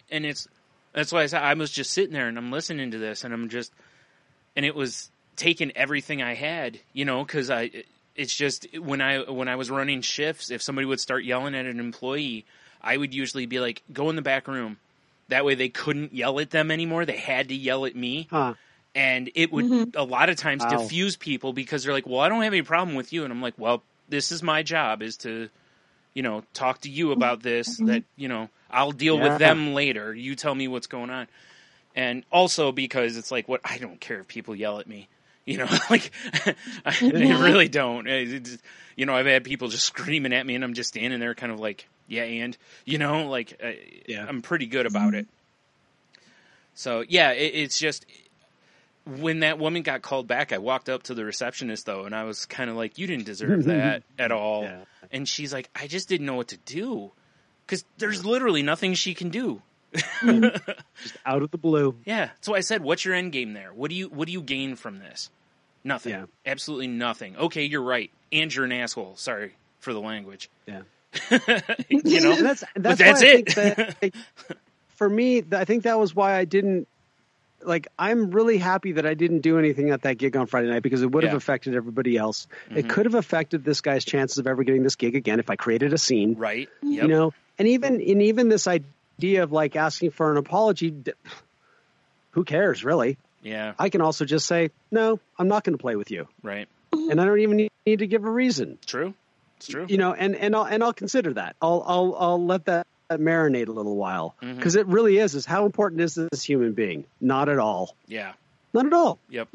that's why I said I was just sitting there and I'm listening to this and and it was taking everything I had, because it's just when I was running shifts, if somebody would start yelling at an employee, I would usually be like, go in the back room, That way they couldn't yell at them anymore. They had to yell at me. Huh. And it would a lot of times diffuse people because they're like, well, I don't have any problem with you. And I'm like, well, this is my job, is to, talk to you about this, that, I'll deal with them later. You tell me what's going on. And also because it's like, I don't care if people yell at me. Like, I really don't. I've had people just screaming at me and I'm just standing there kind of like, yeah, and, I'm pretty good about it. So, yeah, it's just, when that woman got called back, I walked up to the receptionist, though, and I was kind of like, you didn't deserve that at all. Yeah. And she's like, I just didn't know what to do. Because there's literally nothing she can do. Just out of the blue. Yeah. So I said, what's your end game there? What do you gain from this? Nothing. Yeah. Absolutely nothing. Okay, you're right. And you're an asshole. Sorry for the language. Yeah. That's it. For me, I think that was why I didn't. Like, I'm really happy that I didn't do anything at that gig on Friday night, because it would have affected everybody else. Mm-hmm. It could have affected this guy's chances of ever getting this gig again if I created a scene. Right. Yep. And even this idea of like asking for an apology, who cares really? Yeah. I can also just say, no, I'm not going to play with you. Right. And I don't even need to give a reason. True. It's true. And I'll consider that. I'll let that marinate a little while, because it really is how important is this human being? Not at all. Yeah. Not at all. Yep.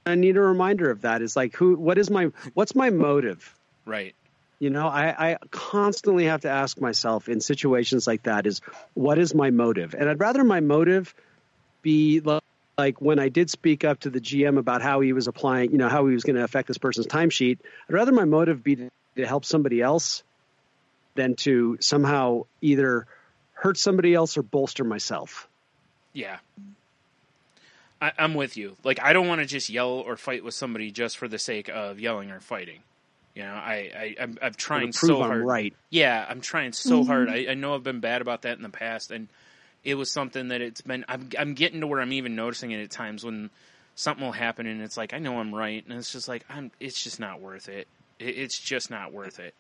I need a reminder of that. It's like, what's my motive? Right. I constantly have to ask myself in situations like that is, what is my motive? And I'd rather my motive be like when I did speak up to the GM about how he was applying, how he was going to affect this person's timesheet. I'd rather my motive be to help somebody else than to somehow either hurt somebody else or bolster myself. Yeah. I'm with you. Like, I don't want to just yell or fight with somebody just for the sake of yelling or fighting. I'm trying so hard. I'm right. Yeah, I'm trying so hard. I know I've been bad about that in the past, and it was something that I'm getting to where I'm even noticing it at times when something will happen and it's like, I know I'm right, and it's just like, it's just not worth it. It's just not worth it,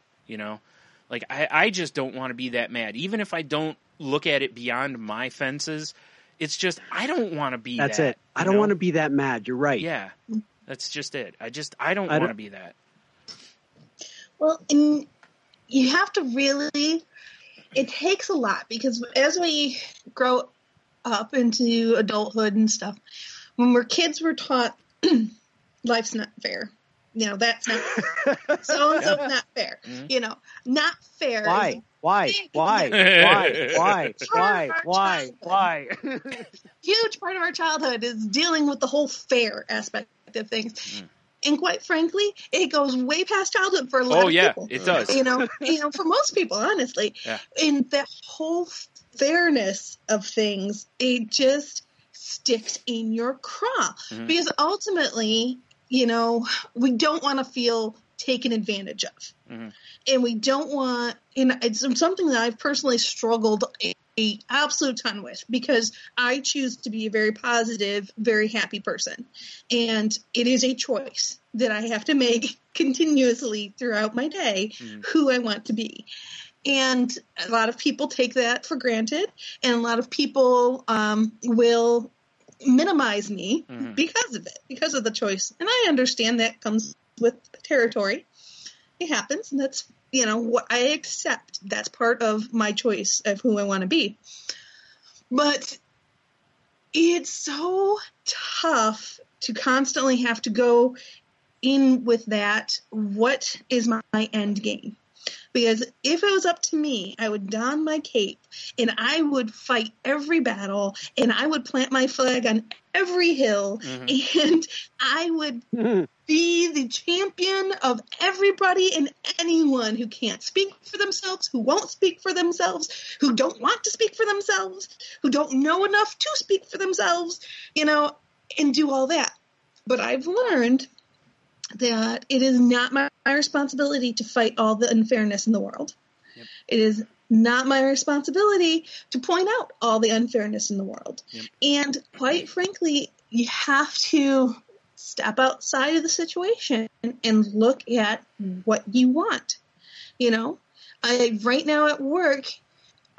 Like, I just don't want to be that mad. Even if I don't look at it beyond my fences, it's just, I don't want to be that. That's it. I don't want to be that mad. You're right. Yeah. That's just it. I don't want to be that. Well, and you have to really, it takes a lot, because as we grow up into adulthood and stuff, when we're kids, we're taught life's not fair. That's not fair. So-and-so's not fair. Not fair. Why? Huge part of our childhood is dealing with the whole fair aspect of things. And quite frankly, it goes way past childhood for a lot of people. It does. For most people, honestly. Yeah. And the whole fairness of things, it just sticks in your craw. Because ultimately, we don't want to feel taken advantage of. And we don't want, and it's something that I've personally struggled a absolute ton with, because I choose to be a very positive, very happy person. And it is a choice that I have to make continuously throughout my day, who I want to be. And a lot of people take that for granted, and a lot of people will minimize me because of it, because of the choice. And I understand that comes with the territory. It happens, and that's, what I accept. That's part of my choice of who I want to be. But it's so tough to constantly have to go in with that. What is my end game? Because if it was up to me, I would don my cape and I would fight every battle and I would plant my flag on every hill and I would be the champion of everybody and anyone who can't speak for themselves, who won't speak for themselves, who don't want to speak for themselves, who don't know enough to speak for themselves, and do all that. But I've learned that it is not my responsibility to fight all the unfairness in the world. Yep. It is not my responsibility to point out all the unfairness in the world. Yep. And quite frankly, you have to step outside of the situation and look at what you want. Right now at work,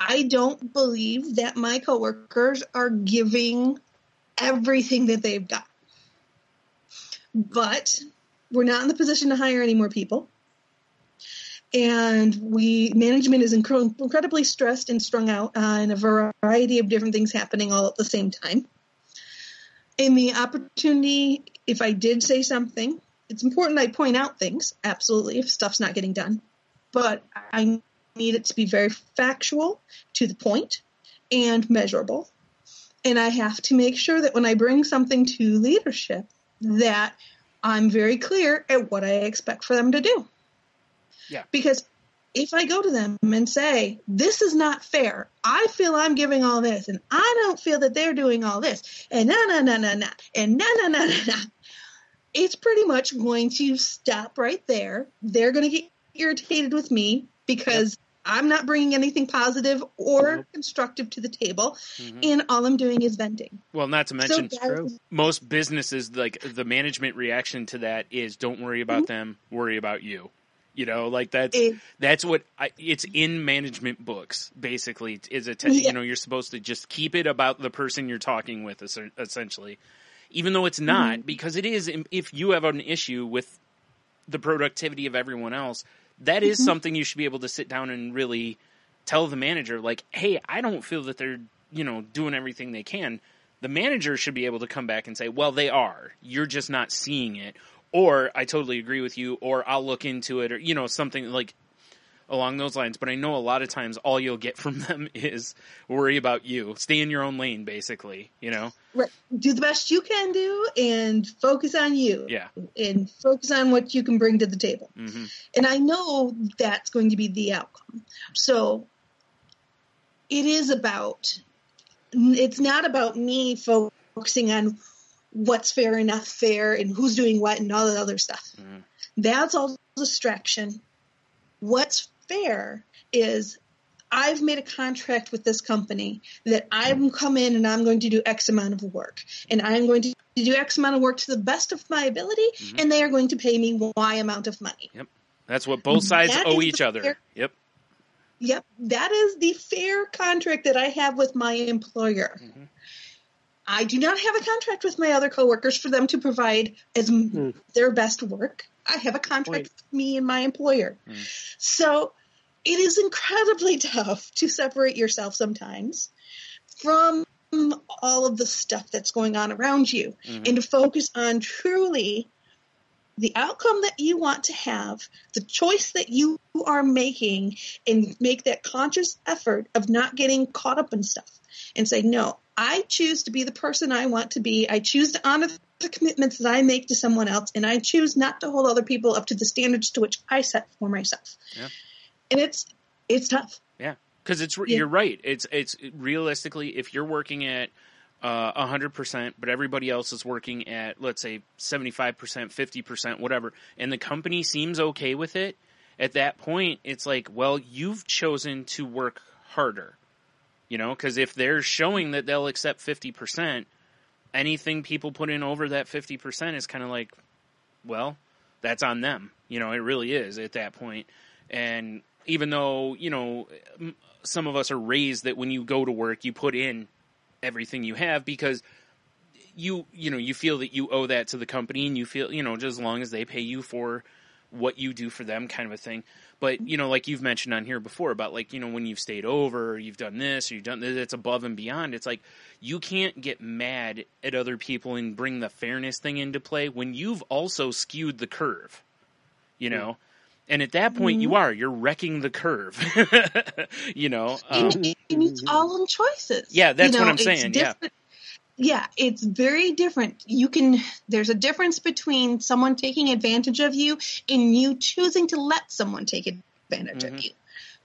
I don't believe that my coworkers are giving everything that they've got. But we're not in the position to hire any more people. And management is incredibly stressed and strung out on a variety of different things happening all at the same time. In the opportunity, if I did say something, it's important I point out things, absolutely, if stuff's not getting done. But I need it to be very factual, to the point, and measurable. And I have to make sure that when I bring something to leadership, that I'm very clear at what I expect for them to do. Yeah. Because if I go to them and say, this is not fair, I feel I'm giving all this, and I don't feel that they're doing all this, and and it's pretty much going to stop right there. They're going to get irritated with me because I'm not bringing anything positive or constructive to the table, and all I'm doing is venting. Well, not to mention, most businesses, like the management reaction to that is, don't worry about them, worry about you. You know, like that's what it's in management books. Basically, you know, you're supposed to just keep it about the person you're talking with, essentially, even though it's not, because it is. If you have an issue with the productivity of everyone else, that is something you should be able to sit down and really tell the manager, like, hey, I don't feel that they're, you know, doing everything they can. The manager should be able to come back and say, well, they are. You're just not seeing it. Or I totally agree with you, or I'll look into it, or, you know, something like along those lines. But I know a lot of times all you'll get from them is worry about you. Stay in your own lane, basically, you know? Right. Do the best you can do and focus on you. Yeah. And focus on what you can bring to the table. And I know that's going to be the outcome. So it's not about me focusing on what's fair and not fair and who's doing what and all that other stuff. That's all distraction. What's fair is I've made a contract with this company that I'm come in and I'm going to do X amount of work. And I'm going to do X amount of work to the best of my ability, and they are going to pay me Y amount of money. Yep. That's what both sides owe each other. Yep. That is the fair contract that I have with my employer. I do not have a contract with my other coworkers for them to provide their best work. I have a contract with me and my employer. So it is incredibly tough to separate yourself sometimes from all of the stuff that's going on around you and to focus on truly the outcome that you want to have, the choice that you are making, and make that conscious effort of not getting caught up in stuff and say, no, I choose to be the person I want to be. I choose to honor the commitments that I make to someone else, and I choose not to hold other people up to the standards to which I set for myself. And it's tough. Yeah, because you're right. It's realistically, if you're working at 100%, but everybody else is working at, let's say, 75%, 50%, whatever, and the company seems okay with it, at that point, it's like, well, you've chosen to work harder. You know, because if they're showing that they'll accept 50%, anything people put in over that 50% is kind of like, well, that's on them. You know, it really is at that point. And even though, you know, some of us are raised that when you go to work, you put in everything you have because you feel that you owe that to the company, and you feel, you know, just as long as they pay you for what you do for them, kind of a thing. But, you know, like you've mentioned on here before about, like, you know, when you've stayed over, or you've done this, or you've done this, it's above and beyond. It's like, you can't get mad at other people and bring the fairness thing into play when you've also skewed the curve, you know? And at that point, you're wrecking the curve, you know? And it's all in choices. Yeah, that's what I'm saying. Yeah, it's very different. There's a difference between someone taking advantage of you and you choosing to let someone take advantage of you.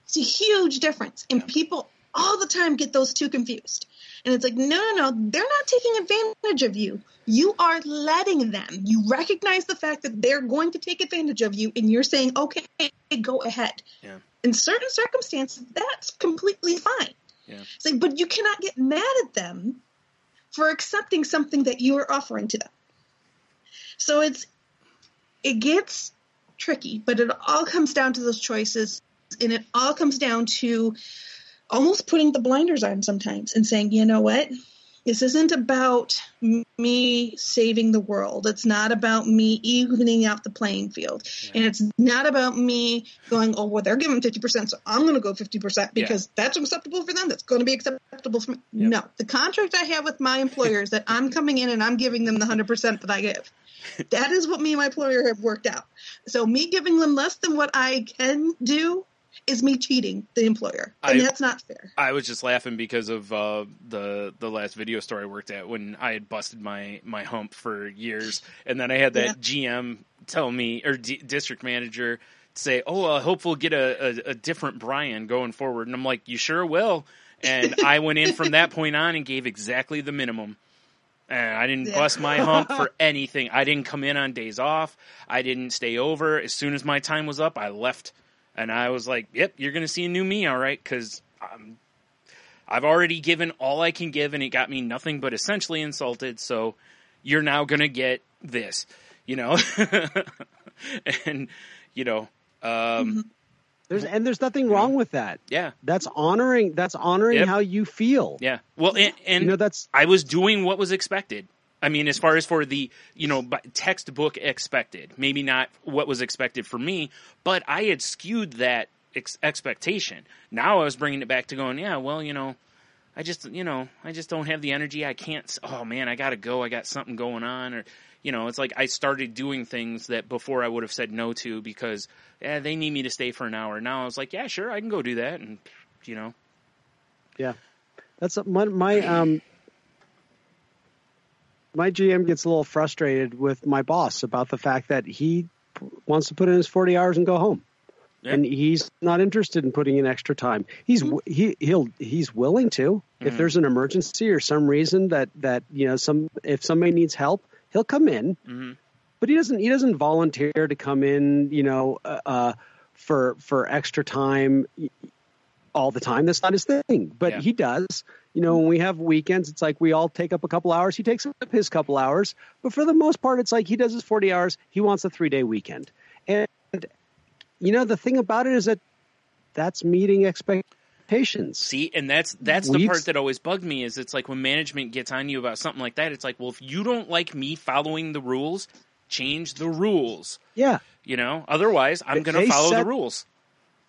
It's a huge difference. And people all the time get those two confused. And it's like, no, they're not taking advantage of you. You are letting them. You recognize the fact that they're going to take advantage of you, and you're saying, okay, go ahead. Yeah. In certain circumstances, that's completely fine. Yeah. It's like, but you cannot get mad at them for accepting something that you are offering to them. So it gets tricky, but it all comes down to those choices, and it all comes down to almost putting the blinders on sometimes and saying, you know what? This isn't about me saving the world. It's not about me evening out the playing field. Yeah. And it's not about me going, oh, well, they're giving 50%, so I'm going to go 50% because that's acceptable for them. That's going to be acceptable for me. Yep. No, the contract I have with my employer is that I'm coming in and I'm giving them the 100% that I give. That is what me and my employer have worked out. So me giving them less than what I can do is me cheating the employer, and that's not fair. I was just laughing because of the last video store I worked at when I had busted my hump for years, and then I had that GM tell me, or district manager say, "Oh, I hope we'll get a different Brian going forward." And I'm like, "You sure will." And I went in from that point on and gave exactly the minimum. And I didn't bust my hump for anything. I didn't come in on days off. I didn't stay over. As soon as my time was up, I left. And I was like, yep, you're going to see a new me, all right, because I've already given all I can give, and it got me nothing but essentially insulted, so you're now going to get this, you know? And, you know... There's nothing wrong with that. Yeah. That's honoring how you feel. Yeah. Well, and you know, I was doing what was expected. I mean, as far as for the, you know, textbook expected, maybe not what was expected for me, but I had skewed that expectation. Now I was bringing it back to going, yeah, well, you know, I just don't have the energy. I can't, oh man, I got to go. I got something going on. Or, you know, it's like I started doing things that before I would have said no to because they need me to stay for an hour. Now I was like, yeah, sure, I can go do that. And, you know. Yeah. That's my GM gets a little frustrated with my boss about the fact that he wants to put in his 40 hours and go home. Yeah. And he's not interested in putting in extra time. He's willing to. If there's an emergency or some reason that you know, if somebody needs help, he'll come in. But he doesn't volunteer to come in, you know, for extra time all the time. That's not his thing. But he does. You know, when we have weekends, it's like we all take up a couple hours. He takes up his couple hours. But for the most part, it's like he does his 40 hours. He wants a 3-day weekend. And, you know, the thing about it is that that's meeting expectations. See, and that's the part that always bugged me is it's like when management gets on you about something like that, it's like, well, if you don't like me following the rules, change the rules. Yeah. You know, otherwise I'm going to follow the rules.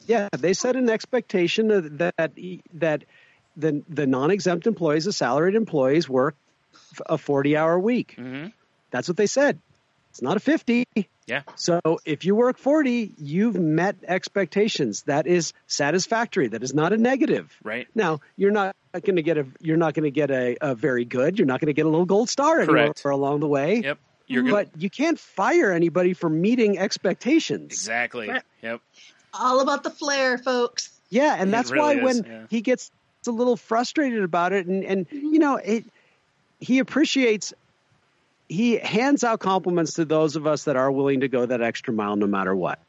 Yeah, they set an expectation that the non-exempt employees, the salaried employees, work a 40-hour week. That's what they said. It's not a 50. Yeah. So if you work 40, you've met expectations. That is satisfactory. That is not a negative. Right. Now, you're not going to get a very good. You're not going to get a little gold star anywhere along the way. Yep. But you can't fire anybody for meeting expectations. Exactly. Right. Yep. All about the flair, folks. Yeah, and that's really why when he gets a little frustrated about it, and you know, he hands out compliments to those of us that are willing to go that extra mile no matter what.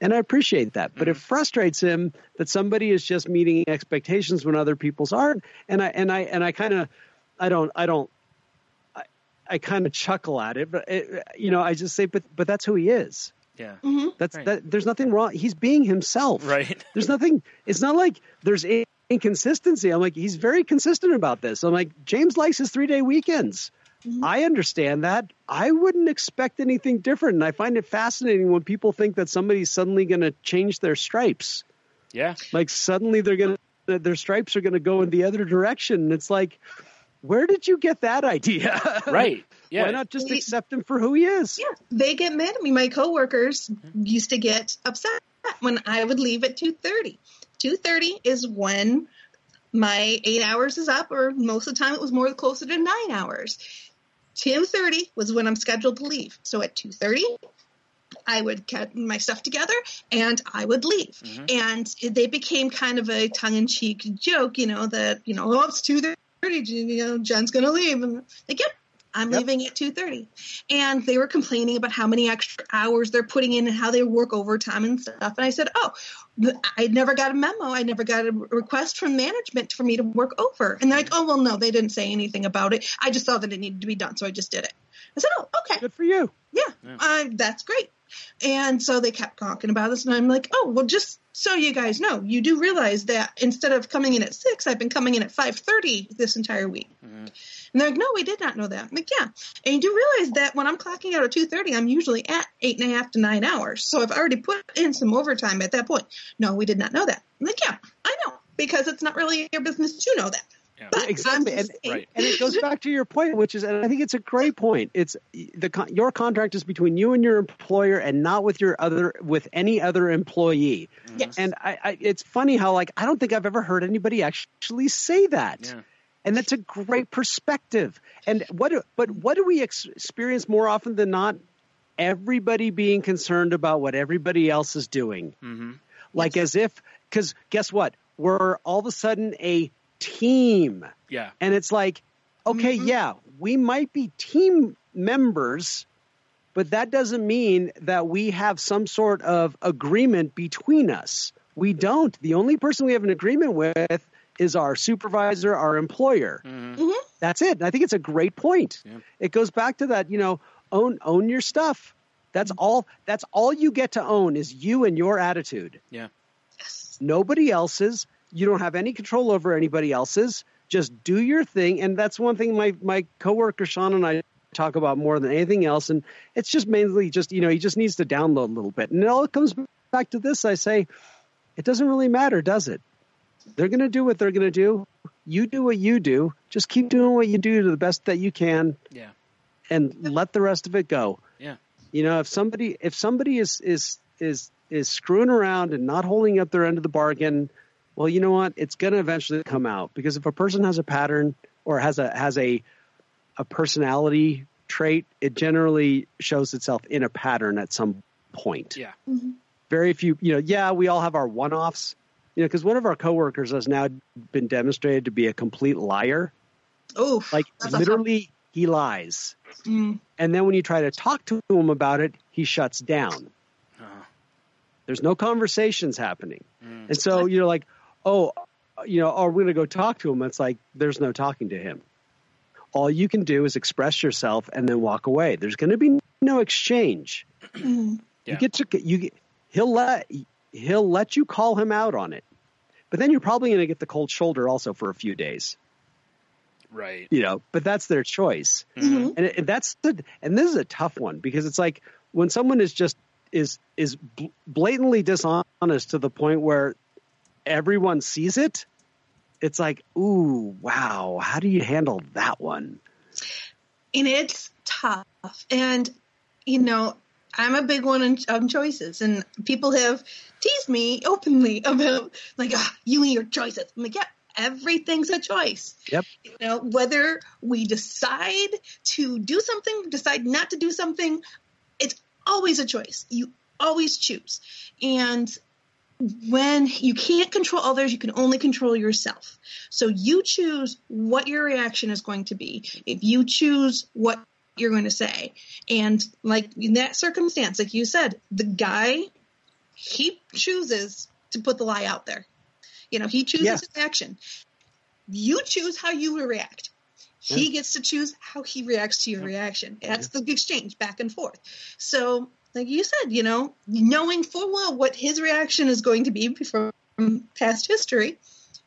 And I appreciate that. But it frustrates him that somebody is just meeting expectations when other people's aren't. And I kind of chuckle at it, but you know, I just say, but that's who he is. Yeah. There's nothing wrong. He's being himself. Right. There's nothing. It's not like there's inconsistency. I'm like, he's very consistent about this. I'm like, James likes his 3-day weekends. I understand that. I wouldn't expect anything different. And I find it fascinating when people think that somebody's suddenly going to change their stripes. Yeah. Like suddenly their stripes are going to go in the other direction. And it's like, where did you get that idea? Right. Yeah. Why not just accept him for who he is? Yeah. They get mad at me. My coworkers used to get upset when I would leave at 2:30. 2:30 is when my 8 hours is up, or most of the time it was more closer to 9 hours. 2:30 was when I'm scheduled to leave. So at 2:30, I would get my stuff together and I would leave. And they became kind of a tongue-in-cheek joke, you know, that, you know, oh, it's 2:30, you know, Jen's going to leave. And like, yep, I'm leaving at 2:30. And they were complaining about how many extra hours they're putting in and how they work overtime and stuff. And I said, oh, I never got a memo. I never got a request from management for me to work over. And they're like, oh, well, no, they didn't say anything about it. I just thought that it needed to be done, so I just did it. I said, oh, okay. Good for you. Yeah. That's great. And so they kept talking about this, and I'm like, oh, well, just so you guys know, you do realize that instead of coming in at 6, I've been coming in at 5:30 this entire week. Mm-hmm. And they're like, no, we did not know that. I'm like, yeah. And you do realize that when I'm clocking out at 2:30, I'm usually at 8.5 to 9 hours. So I've already put in some overtime at that point. No, we did not know that. I'm like, yeah, I know, because it's not really your business to know that. Yeah. Exactly, and it goes back to your point, which is, and I think it's a great point. It's your contract is between you and your employer, and not with any other employee. Yes. And it's funny how I don't think I've ever heard anybody actually say that. Yeah. And that's a great perspective. And what do we experience more often than not? Everybody being concerned about what everybody else is doing, as if, because guess what? We're all of a sudden a team. Yeah. And it's like, okay, yeah, we might be team members, but that doesn't mean that we have some sort of agreement between us. We don't. The only person we have an agreement with is our supervisor, our employer. That's it. And I think it's a great point. Yeah. It goes back to that, own your stuff. That's all you get to own is you and your attitude. Yeah. Yes. Nobody else's. You don't have any control over anybody else's. Just do your thing. And that's one thing my coworker Sean and I talk about more than anything else. And it's just mainly just, he just needs to download a little bit. And it all comes back to this. I say, it doesn't really matter, does it? They're going to do what they're going to do. You do what you do. Just keep doing what you do to the best that you can. Yeah. And let the rest of it go. Yeah. If somebody is screwing around and not holding up their end of the bargain, well, you know what? It's going to eventually come out, because if a person has a pattern or has a personality trait, it generally shows itself in a pattern at some point. Yeah. Mm-hmm. Very few, we all have our one-offs, because one of our coworkers has now been demonstrated to be a complete liar. Oh, literally, he lies. Mm. And then when you try to talk to him about it, he shuts down. There's no conversations happening. And so you're like, we're going to go talk to him. It's like, there's no talking to him. All you can do is express yourself and then walk away. There's going to be no exchange. Yeah. He'll let you call him out on it. But then you're probably going to get the cold shoulder also for a few days. Right. But that's their choice. Mm-hmm. And this is a tough one, because it's like when someone is just is blatantly dishonest to the point where everyone sees it, it's like, ooh, wow, how do you handle that one? And it's tough. And, I'm a big one on choices. And people have teased me openly about, you and your choices. I'm like, yeah, everything's a choice. Yep. Whether we decide to do something, decide not to do something, it's always a choice. You always choose. And when you can't control others, you can only control yourself. So you choose what your reaction is going to be. If you choose what you're going to say. And in that circumstance, like you said, the guy, he chooses to put the lie out there. He chooses his action. You choose how you react. He gets to choose how he reacts to your reaction. That's the exchange back and forth. So, like you said, knowing full well what his reaction is going to be from past history,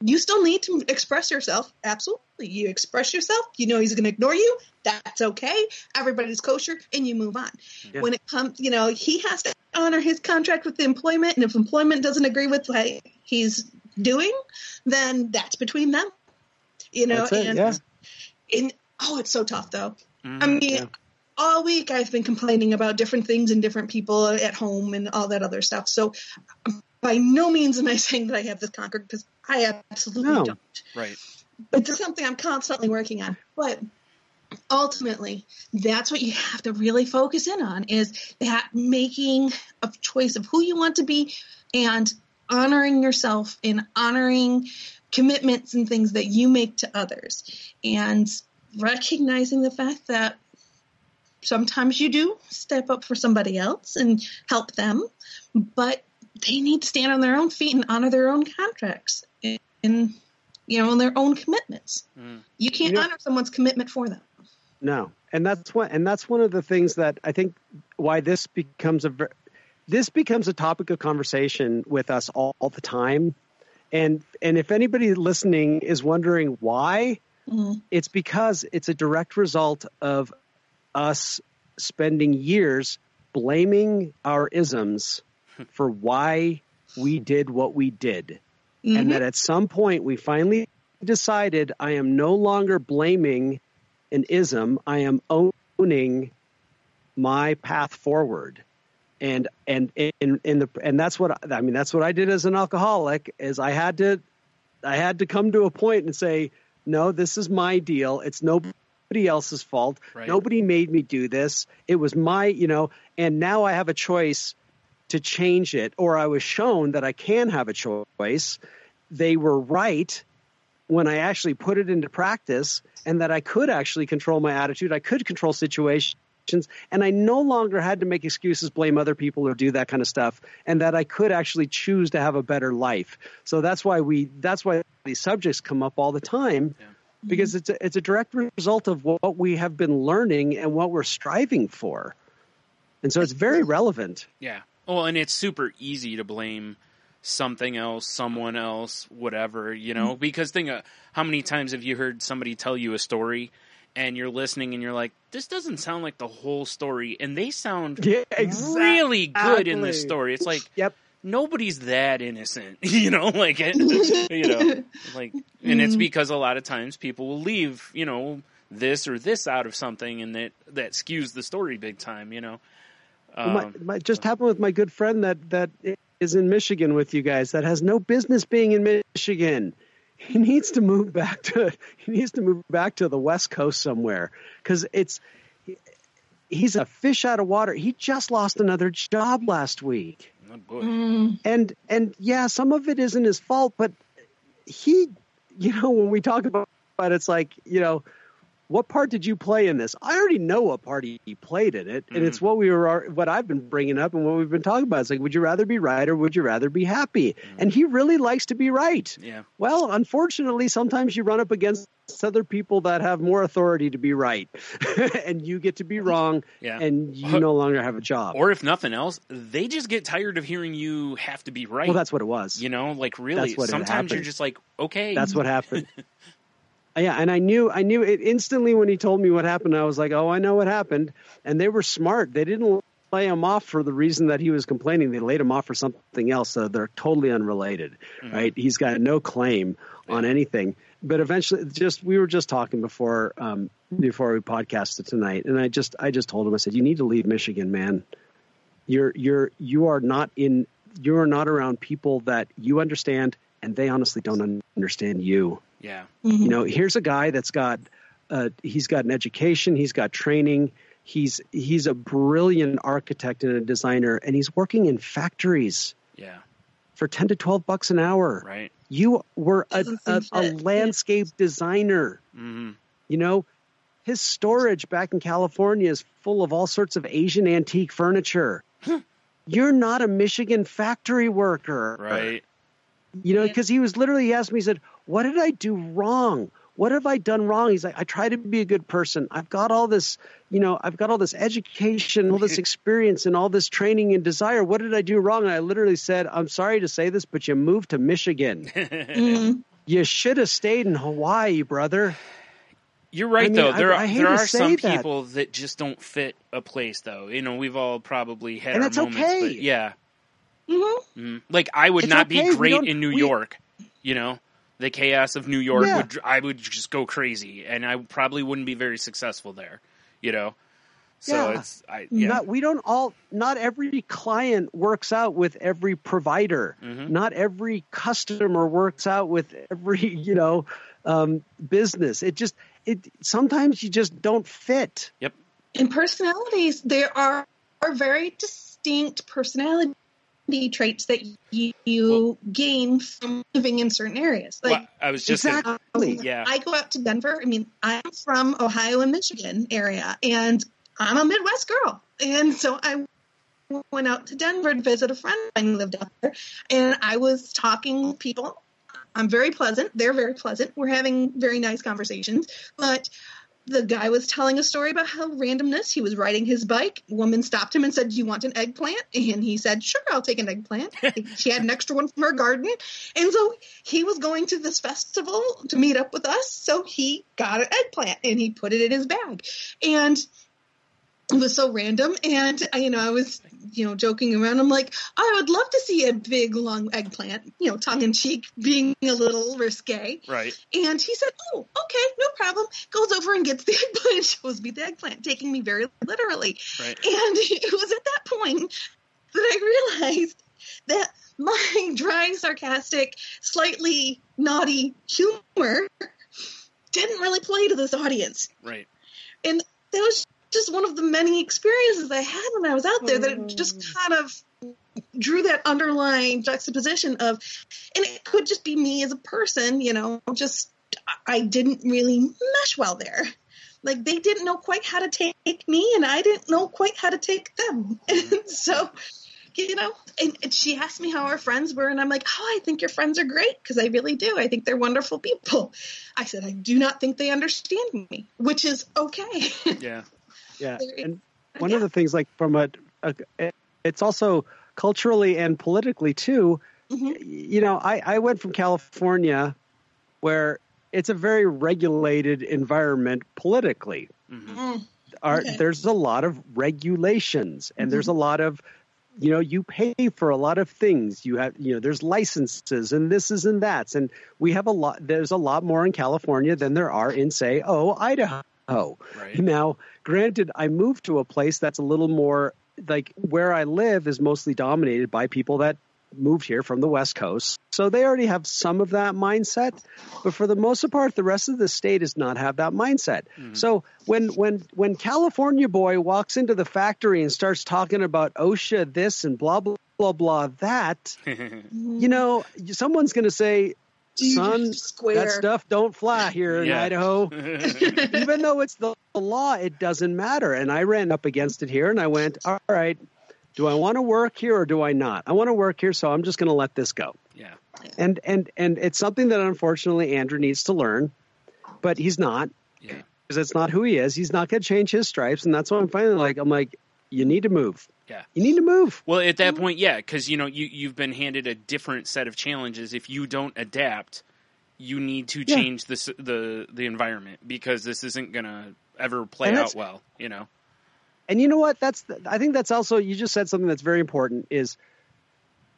you still need to express yourself. Absolutely. You express yourself. He's going to ignore you. That's okay. Everybody's kosher, and you move on. Yeah. When it comes, he has to honor his contract with the employment, and if employment doesn't agree with what he's doing, then that's between them. That's it, and it's so tough, though. All week I've been complaining about different things and different people at home and all that other stuff. So by no means am I saying that I have this conquered, because I absolutely don't. Right. It's something I'm constantly working on. But ultimately, that's what you have to really focus in on, is that making a choice of who you want to be and honoring yourself and honoring commitments and things that you make to others, and recognizing the fact that sometimes you do step up for somebody else and help them, but they need to stand on their own feet and honor their own contracts and their own commitments. You can't honor someone's commitment for them. No. And that's one of the things that I think why this becomes a topic of conversation with us all the time. And if anybody listening is wondering why, it's because it's a direct result of us spending years blaming our isms for why we did what we did. And that at some point we finally decided I am no longer blaming an ism. I am owning my path forward. And that's what I did as an alcoholic, is I had to come to a point and say, no, this is my deal. It's nobody else's fault. Right. Nobody made me do this. It was my, and now I have a choice to change it, or I was shown that I can have a choice. They were right when I actually put it into practice, and that I could actually control my attitude. I could control situations, and I no longer had to make excuses, blame other people, or do that kind of stuff, and that I could actually choose to have a better life. So that's why these subjects come up all the time, because it's a direct result of what we have been learning and what we're striving for. And so it's very relevant. Yeah. Well, and it's super easy to blame something else, someone else, whatever, because think of how many times have you heard somebody tell you a story and you're listening and you're like, this doesn't sound like the whole story. And they sound really good in this story. It's like, nobody's that innocent, and it's because a lot of times people will leave, this or this out of something, and that skews the story big time, just happened with my good friend that is in Michigan with you guys, that has no business being in Michigan. He needs to move back to the West Coast somewhere, because he's a fish out of water. He just lost another job last week. Oh boy. And yeah, some of it isn't his fault, but he, when we talk about it, it's like, what part did you play in this? I already know what part he played in it, and it's what I've been bringing up and what we've been talking about. It's like, would you rather be right or would you rather be happy? And he really likes to be right. Yeah. Well, unfortunately, sometimes you run up against other people that have more authority to be right, and you get to be wrong, and you no longer have a job. Or if nothing else, they just get tired of hearing you have to be right. Well, that's what it was. Really, sometimes you're just like, okay. That's what happened. Yeah, and I knew it instantly when he told me what happened. I was like, oh, I know what happened. And they were smart. They didn't lay him off for the reason that he was complaining. They laid him off for something else. So they're totally unrelated, right? He's got no claim on anything. But eventually, we were just talking before we podcasted tonight, and I just told him, I said, you need to leave Michigan, man. You are not around people that you understand, and they honestly don't understand you. Yeah. Here's a guy that's got he's got an education, he's got training, he's a brilliant architect and a designer, and he's working in factories. Yeah. For $10 to $12 an hour. Right. You were a landscape designer. Mm-hmm. His storage back in California is full of all sorts of Asian antique furniture. You're not a Michigan factory worker. Right. Because he asked me, he said, what did I do wrong? What have I done wrong? He's like, I try to be a good person. I've got all this, education, all this experience, and all this training and desire. What did I do wrong? And I literally said, I'm sorry to say this, but you moved to Michigan. You should have stayed in Hawaii, brother. You're right, though. There are some people that just don't fit a place, though. We've all probably had our moments. And that's okay. But yeah. Mm-hmm. Like, I would not be great in New York, the chaos of New York I would just go crazy, and I probably wouldn't be very successful there, So not every client works out with every provider. Mm-hmm. Not every customer works out with every, business. Sometimes you just don't fit. Yep. In personalities, there are very distinct personality traits that you gain from living in certain areas. Like, I was just exactly. I go out to Denver. I'm from Ohio and Michigan area, and I'm a Midwest girl. And so I went out to Denver to visit a friend of mine who lived out there, and I was talking to people. I'm very pleasant. They're very pleasant. We're having very nice conversations. But the guy was telling a story about how randomness. He was riding his bike. A woman stopped him and said, "Do you want an eggplant?" And he said, "Sure, I'll take an eggplant." She had an extra one from her garden. And so he was going to this festival to meet up with us. So he got an eggplant and he put it in his bag. And it was so random. And, I was, joking around. I'm like, I would love to see a big, long eggplant, tongue in cheek, being a little risque. Right. And he said, "Oh, okay, no problem." Goes over and gets the eggplant, shows me the eggplant, taking me very literally. Right. And it was at that point that I realized that my dry, sarcastic, slightly naughty humor didn't really play to this audience. Right. And that was just one of the many experiences I had when I was out there, that it just kind of drew that underlying juxtaposition of, and it could just be me as a person, just I didn't really mesh well there. Like, they didn't know quite how to take me, and I didn't know quite how to take them. And so, and she asked me how our friends were, and I'm like, "Oh, I think your friends are great," because I really do. I think they're wonderful people. I said, "I do not think they understand me," which is okay. Yeah. Yeah, and one of the things, like it's also culturally and politically too. I went from California, where it's a very regulated environment politically. There's a lot of regulations, and there's a lot of, you pay for a lot of things. You have, there's licenses and this is and that's, and we have there's a lot more in California than there are in, say, Idaho. Right. Now, granted, I moved to a place that's a little more, like, where I live is mostly dominated by people that moved here from the West Coast. So they already have some of that mindset. But for the most part, the rest of the state does not have that mindset. So when California boy walks into the factory and starts talking about OSHA this and blah, blah, blah, blah, that, someone's going to say, "Son, that stuff don't fly here in Idaho." Even though it's the law, it doesn't matter. And I ran up against it here, and I went, "All right, do I want to work here or do I not? I want to work here, so I'm just going to let this go." Yeah. And it's something that unfortunately Andrew needs to learn, but he's not. Yeah. Because it's not who he is. He's not going to change his stripes, and that's why I'm like, you need to move. Yeah. You need to move. Well, at that point, yeah, because, you've been handed a different set of challenges. If you don't adapt, you need to change the environment, because this isn't going to ever play out well, And you know what? I think that's also, you just said something that's very important, is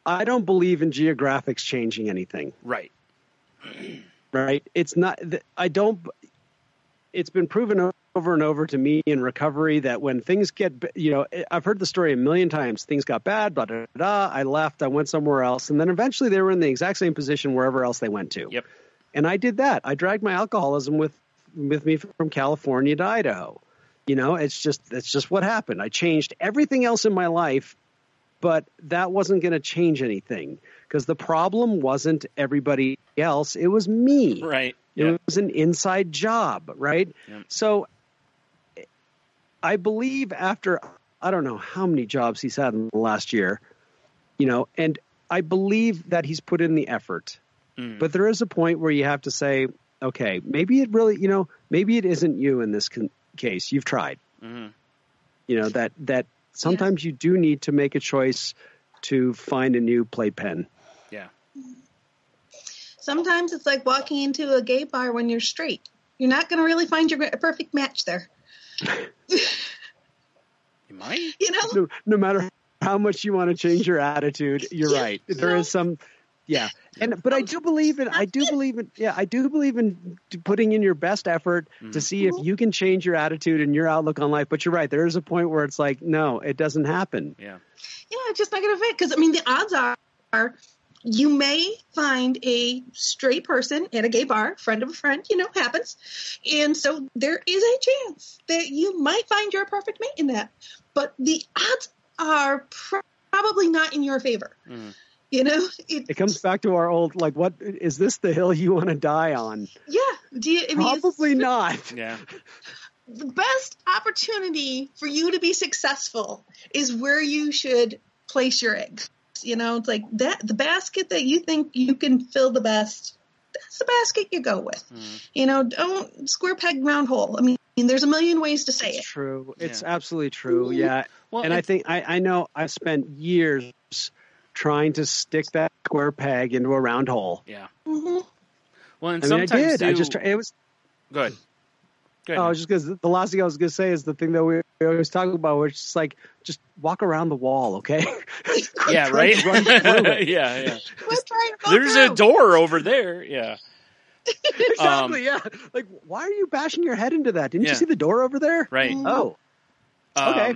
I don't believe in geographics changing anything. Right. Right? It's not, it's been proven over and over to me in recovery that when things get, I've heard the story a million times. Things got bad, blah, blah, blah. I left, I went somewhere else. And then eventually they were in the exact same position wherever else they went to. Yep. And I did that. I dragged my alcoholism with me from California to Idaho. It's just what happened. I changed everything else in my life, but that wasn't going to change anything, because the problem wasn't everybody else. It was me. Right. It was an inside job. Right. Yep. So I believe after, I don't know how many jobs he's had in the last year, and I believe that he's put in the effort, but there is a point where you have to say, okay, maybe it really, maybe it isn't you in this case. You've tried, that sometimes you do need to make a choice to find a new playpen. Yeah. Sometimes it's like walking into a gay bar when you're straight. You're not going to really find your perfect match there. You might. No matter how much you want to change your attitude, you're right. There is some, but I do believe in putting in your best effort to see if you can change your attitude and your outlook on life. But you're right. There is a point where it's like, no, it doesn't happen. Yeah. Yeah, it's just not going to fit. Because, the odds are you may find a straight person at a gay bar, friend of a friend, happens. And so there is a chance that you might find your perfect mate in that. But the odds are probably not in your favor. It comes back to our old, like, what is this the hill you want to die on? Yeah. Probably not. Yeah. The best opportunity for you to be successful is where you should place your eggs. It's like that, the basket that you think you can fill the best, that's the basket you go with. You know, don't square peg round hole. I mean, there's a million ways to say It's it. true. It's absolutely true. Yeah. Well, and I think I know I've spent years trying to stick that square peg into a round hole. Yeah. Mm-hmm. Well, and I mean, sometimes I did. It was. Go ahead. Oh, just because the last thing I was going to say is the thing that we always talk about, which is like, just walk around the wall, okay? Yeah, right? Run through it. Yeah. There's a door over there. Yeah. Exactly, yeah. Like, why are you bashing your head into that? Didn't you see the door over there? Right. Oh. Okay.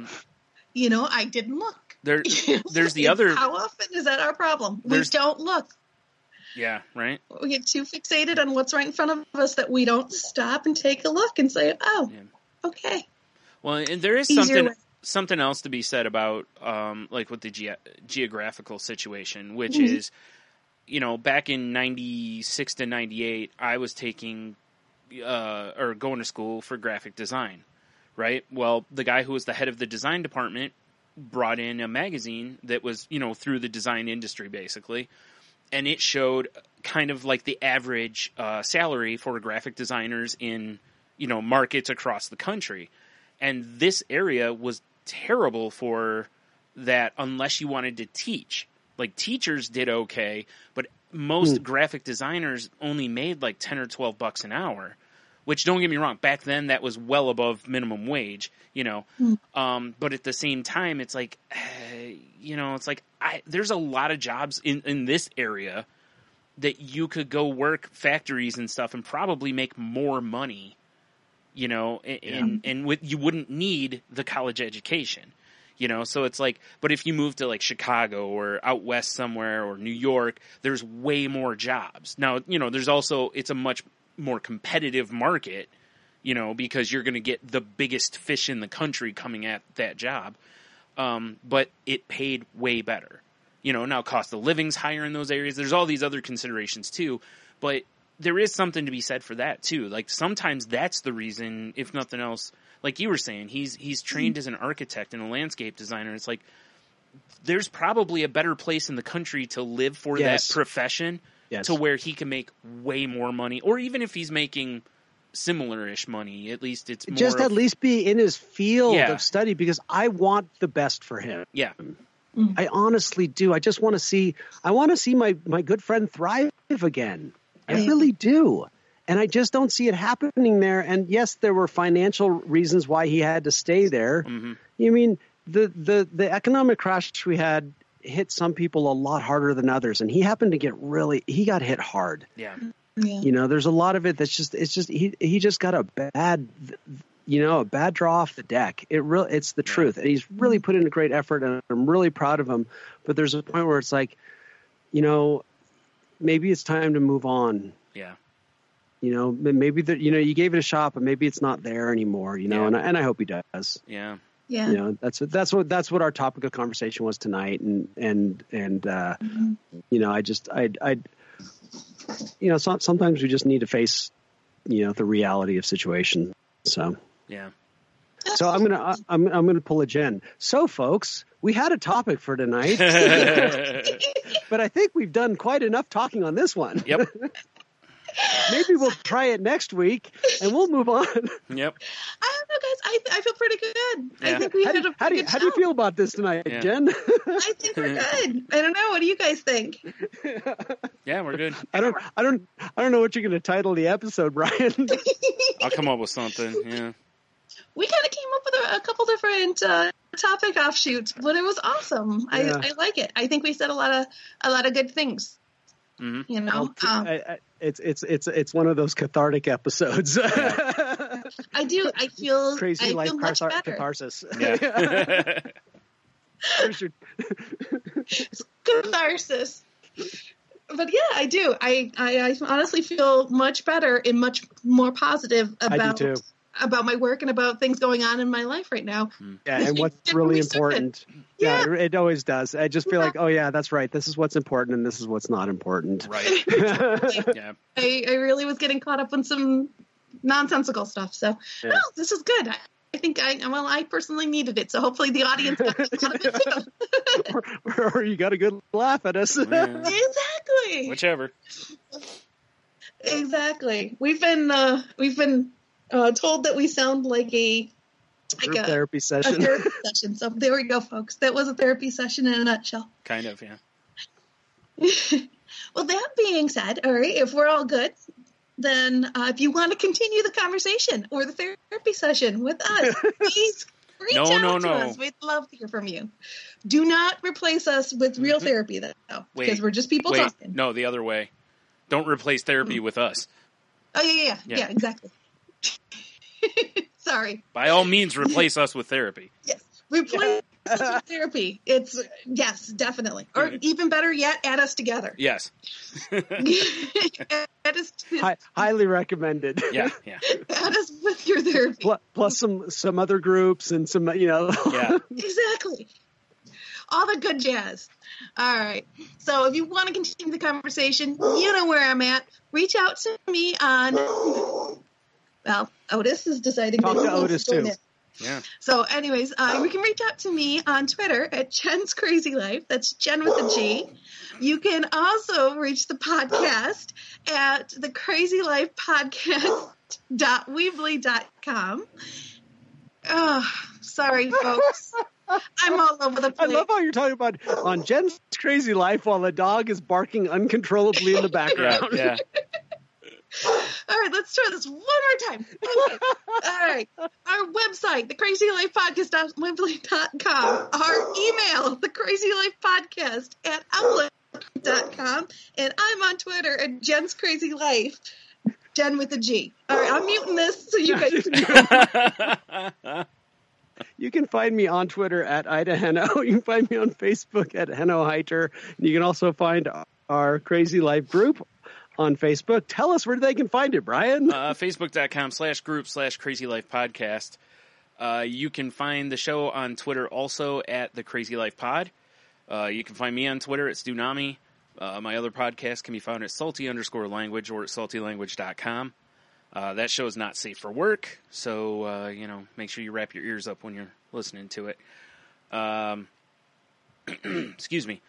You know, I didn't look. There's the other... How often is that our problem? We don't look. Yeah, right? We get too fixated on what's right in front of us that we don't stop and take a look and say, okay. Well, and there is something else to be said about, like with the geographical situation, which is, you know, back in 96 to 98, I was taking, or going to school for graphic design, right? Well, the guy who was the head of the design department brought in a magazine that was, you know, through the design industry, basically. And it showed kind of like the average salary for graphic designers in, you know, markets across the country. And this area was terrible for that unless you wanted to teach. Like, teachers did okay, but most graphic designers only made like $10 or $12 an hour. Which, don't get me wrong, back then that was well above minimum wage, you know. But at the same time, it's like, you know, it's like there's a lot of jobs in this area that you could go work factories and stuff and probably make more money, you know, and you wouldn't need the college education, you know. So it's like, but if you move to like Chicago or out west somewhere or New York, there's way more jobs. Now, you know, there's also, it's a much more competitive market, you know, because you're going to get the biggest fish in the country coming at that job. But it paid way better, you know. Now cost of living's higher in those areas. There's all these other considerations too, but there is something to be said for that too. Like, sometimes that's the reason, if nothing else, like you were saying, he's trained as an architect and a landscape designer. It's like, there's probably a better place in the country to live for that profession. Yes. To where he can make way more money, or even if he's making similar-ish money, at least it's more just at least be in his field of study, because I want the best for him. Yeah. I honestly do. I just want to see my good friend thrive again. I really do. And I just don't see it happening there. And yes, there were financial reasons why he had to stay there. You mean the economic crash we had hit some people a lot harder than others, and he happened to he got hit hard. Yeah. You know, there's a lot of it that's just, he just got a bad draw off the deck. It's the truth. And he's really put in a great effort, and I'm really proud of him. But there's a point where it's like, you know, maybe it's time to move on. Yeah. You know, maybe you gave it a shot, but maybe it's not there anymore, you know, and I hope he does. Yeah. Yeah. You know, that's what our topic of conversation was tonight, and you know, I you know, sometimes we just need to face, you know, the reality of situations. So yeah. So I'm gonna pull a Jen. So folks, we had a topic for tonight, but I think we've done quite enough talking on this one. Yep. Maybe we'll try it next week, and we'll move on. Yep. I don't know, guys. I feel pretty good. Yeah. I think we had a pretty good How do you feel about this tonight, Jen? I think we're good. I don't know. What do you guys think? Yeah, we're good. I don't know what you're going to title the episode, Brian. I'll come up with something. Yeah. We kind of came up with a couple different topic offshoots, but it was awesome. Yeah. I like it. I think we said a lot of good things. Mm-hmm. You know, it's one of those cathartic episodes. Yeah. I do. I feel crazy life catharsis. Yeah. Catharsis. But yeah, I do. I honestly feel much better and much more positive about my work and about things going on in my life right now. Yeah, and what's really important. Yeah, it always does. I just feel like, oh yeah, that's right. This is what's important and this is what's not important. Right. Yeah. I really was getting caught up on some nonsensical stuff. So, no, this is good. I think I personally needed it. So hopefully the audience got out of it too. or you got a good laugh at us. Yeah. Exactly. Whichever. Exactly. We've been told that we sound like a therapy session. A therapy session. So there we go, folks. That was a therapy session in a nutshell. Kind of, yeah. Well, that being said, all right, if we're all good, then if you want to continue the conversation or the therapy session with us, please reach out to us. We'd love to hear from you. Do not replace us with real therapy, though, because we're just people talking. No, the other way. Don't replace therapy with us. Oh, yeah, exactly. Sorry. By all means, replace us with therapy. Yes, replace us with therapy. Yes, definitely. Or even better yet, add us together. Yes. Highly recommended. Yeah. Add us with your therapy. Plus some other groups and some, Yeah. Exactly. All the good jazz. All right. So if you want to continue the conversation, you know where I'm at. Reach out to me on... Well, Otis is deciding. Talk to Otis, too. Yeah. So anyways, you can reach out to me on Twitter at Jen's Crazy Life. That's Jen with a G. You can also reach the podcast at the crazylifepodcast.weebly.com. Oh, sorry, folks. I'm all over the place. I love how you're talking about on Jen's Crazy Life while the dog is barking uncontrollably in the background. Yeah. All right, let's try this one more time. Okay. All right. Our website, thecrazylifepodcast.weebly.com. Our email, thecrazylifepodcast@outlook.com. And I'm on Twitter at Jen's Crazy Life. Jen with a G. All right, I'm muting this so you guys can You can find me on Twitter at Ida Heno. You can find me on Facebook at Heno Heiter. You can also find our Crazy Life group on Facebook. Tell us where they can find it, Brian. Facebook.com/group/Crazy Life Podcast. You can find the show on Twitter also at the Crazy Life Pod. You can find me on Twitter at Stunami. My other podcast can be found at salty_language or at saltylanguage.com. That show is not safe for work, so, make sure you wrap your ears up when you're listening to it. Excuse me.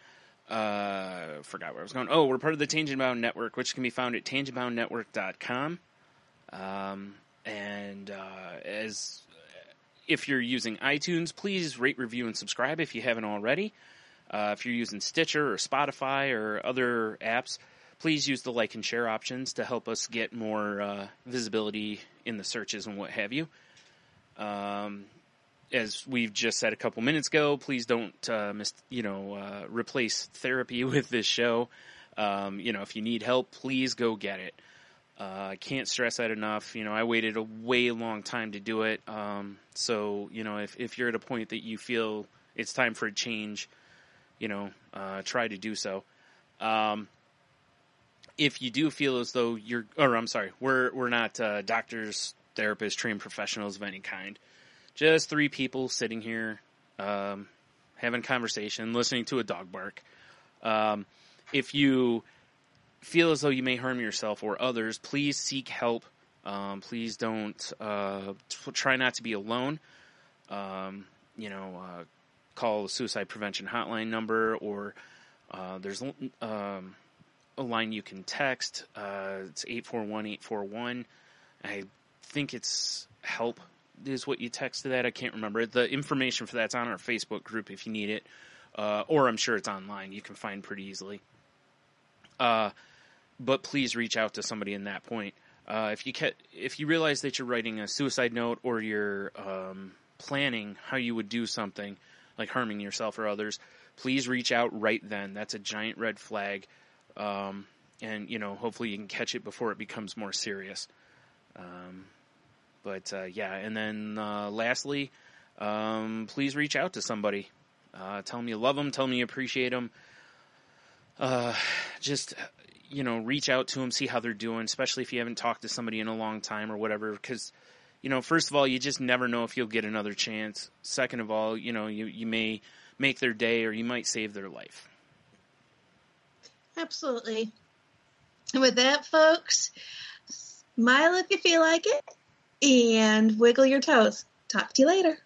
Forgot where I was going. Oh, we're part of the Tangent Bound Network, which can be found at tangentboundnetwork.com. As if you're using iTunes, please rate, review, and subscribe if you haven't already. If you're using Stitcher or Spotify or other apps, please use the like and share options to help us get more visibility in the searches and what have you. As we've just said a couple minutes ago, please don't replace therapy with this show. If you need help, please go get it. I can't stress that enough. I waited a way long time to do it. So if you're at a point that you feel it's time for a change, try to do so. If you do feel as though we're not doctors, therapists, trained professionals of any kind. Just three people sitting here, having a conversation, listening to a dog bark. If you feel as though you may harm yourself or others, please seek help. Please don't, try not to be alone. Call the suicide prevention hotline number, or there's a line you can text. It's 841-841. I think it's help is what you text to that. I can't remember. The information for that's on our Facebook group if you need it, or I'm sure it's online. You can find pretty easily. But please reach out to somebody in that point. If you realize that you're writing a suicide note or you're planning how you would do something like harming yourself or others, please reach out right then. That's a giant red flag. And hopefully you can catch it before it becomes more serious. And then lastly, please reach out to somebody. Tell them you love them. Tell them you appreciate them. Reach out to them, see how they're doing, especially if you haven't talked to somebody in a long time or whatever. Because, first of all, you just never know if you'll get another chance. Second of all, you may make their day or you might save their life. Absolutely. And with that, folks, smile if you feel like it and wiggle your toes. Talk to you later.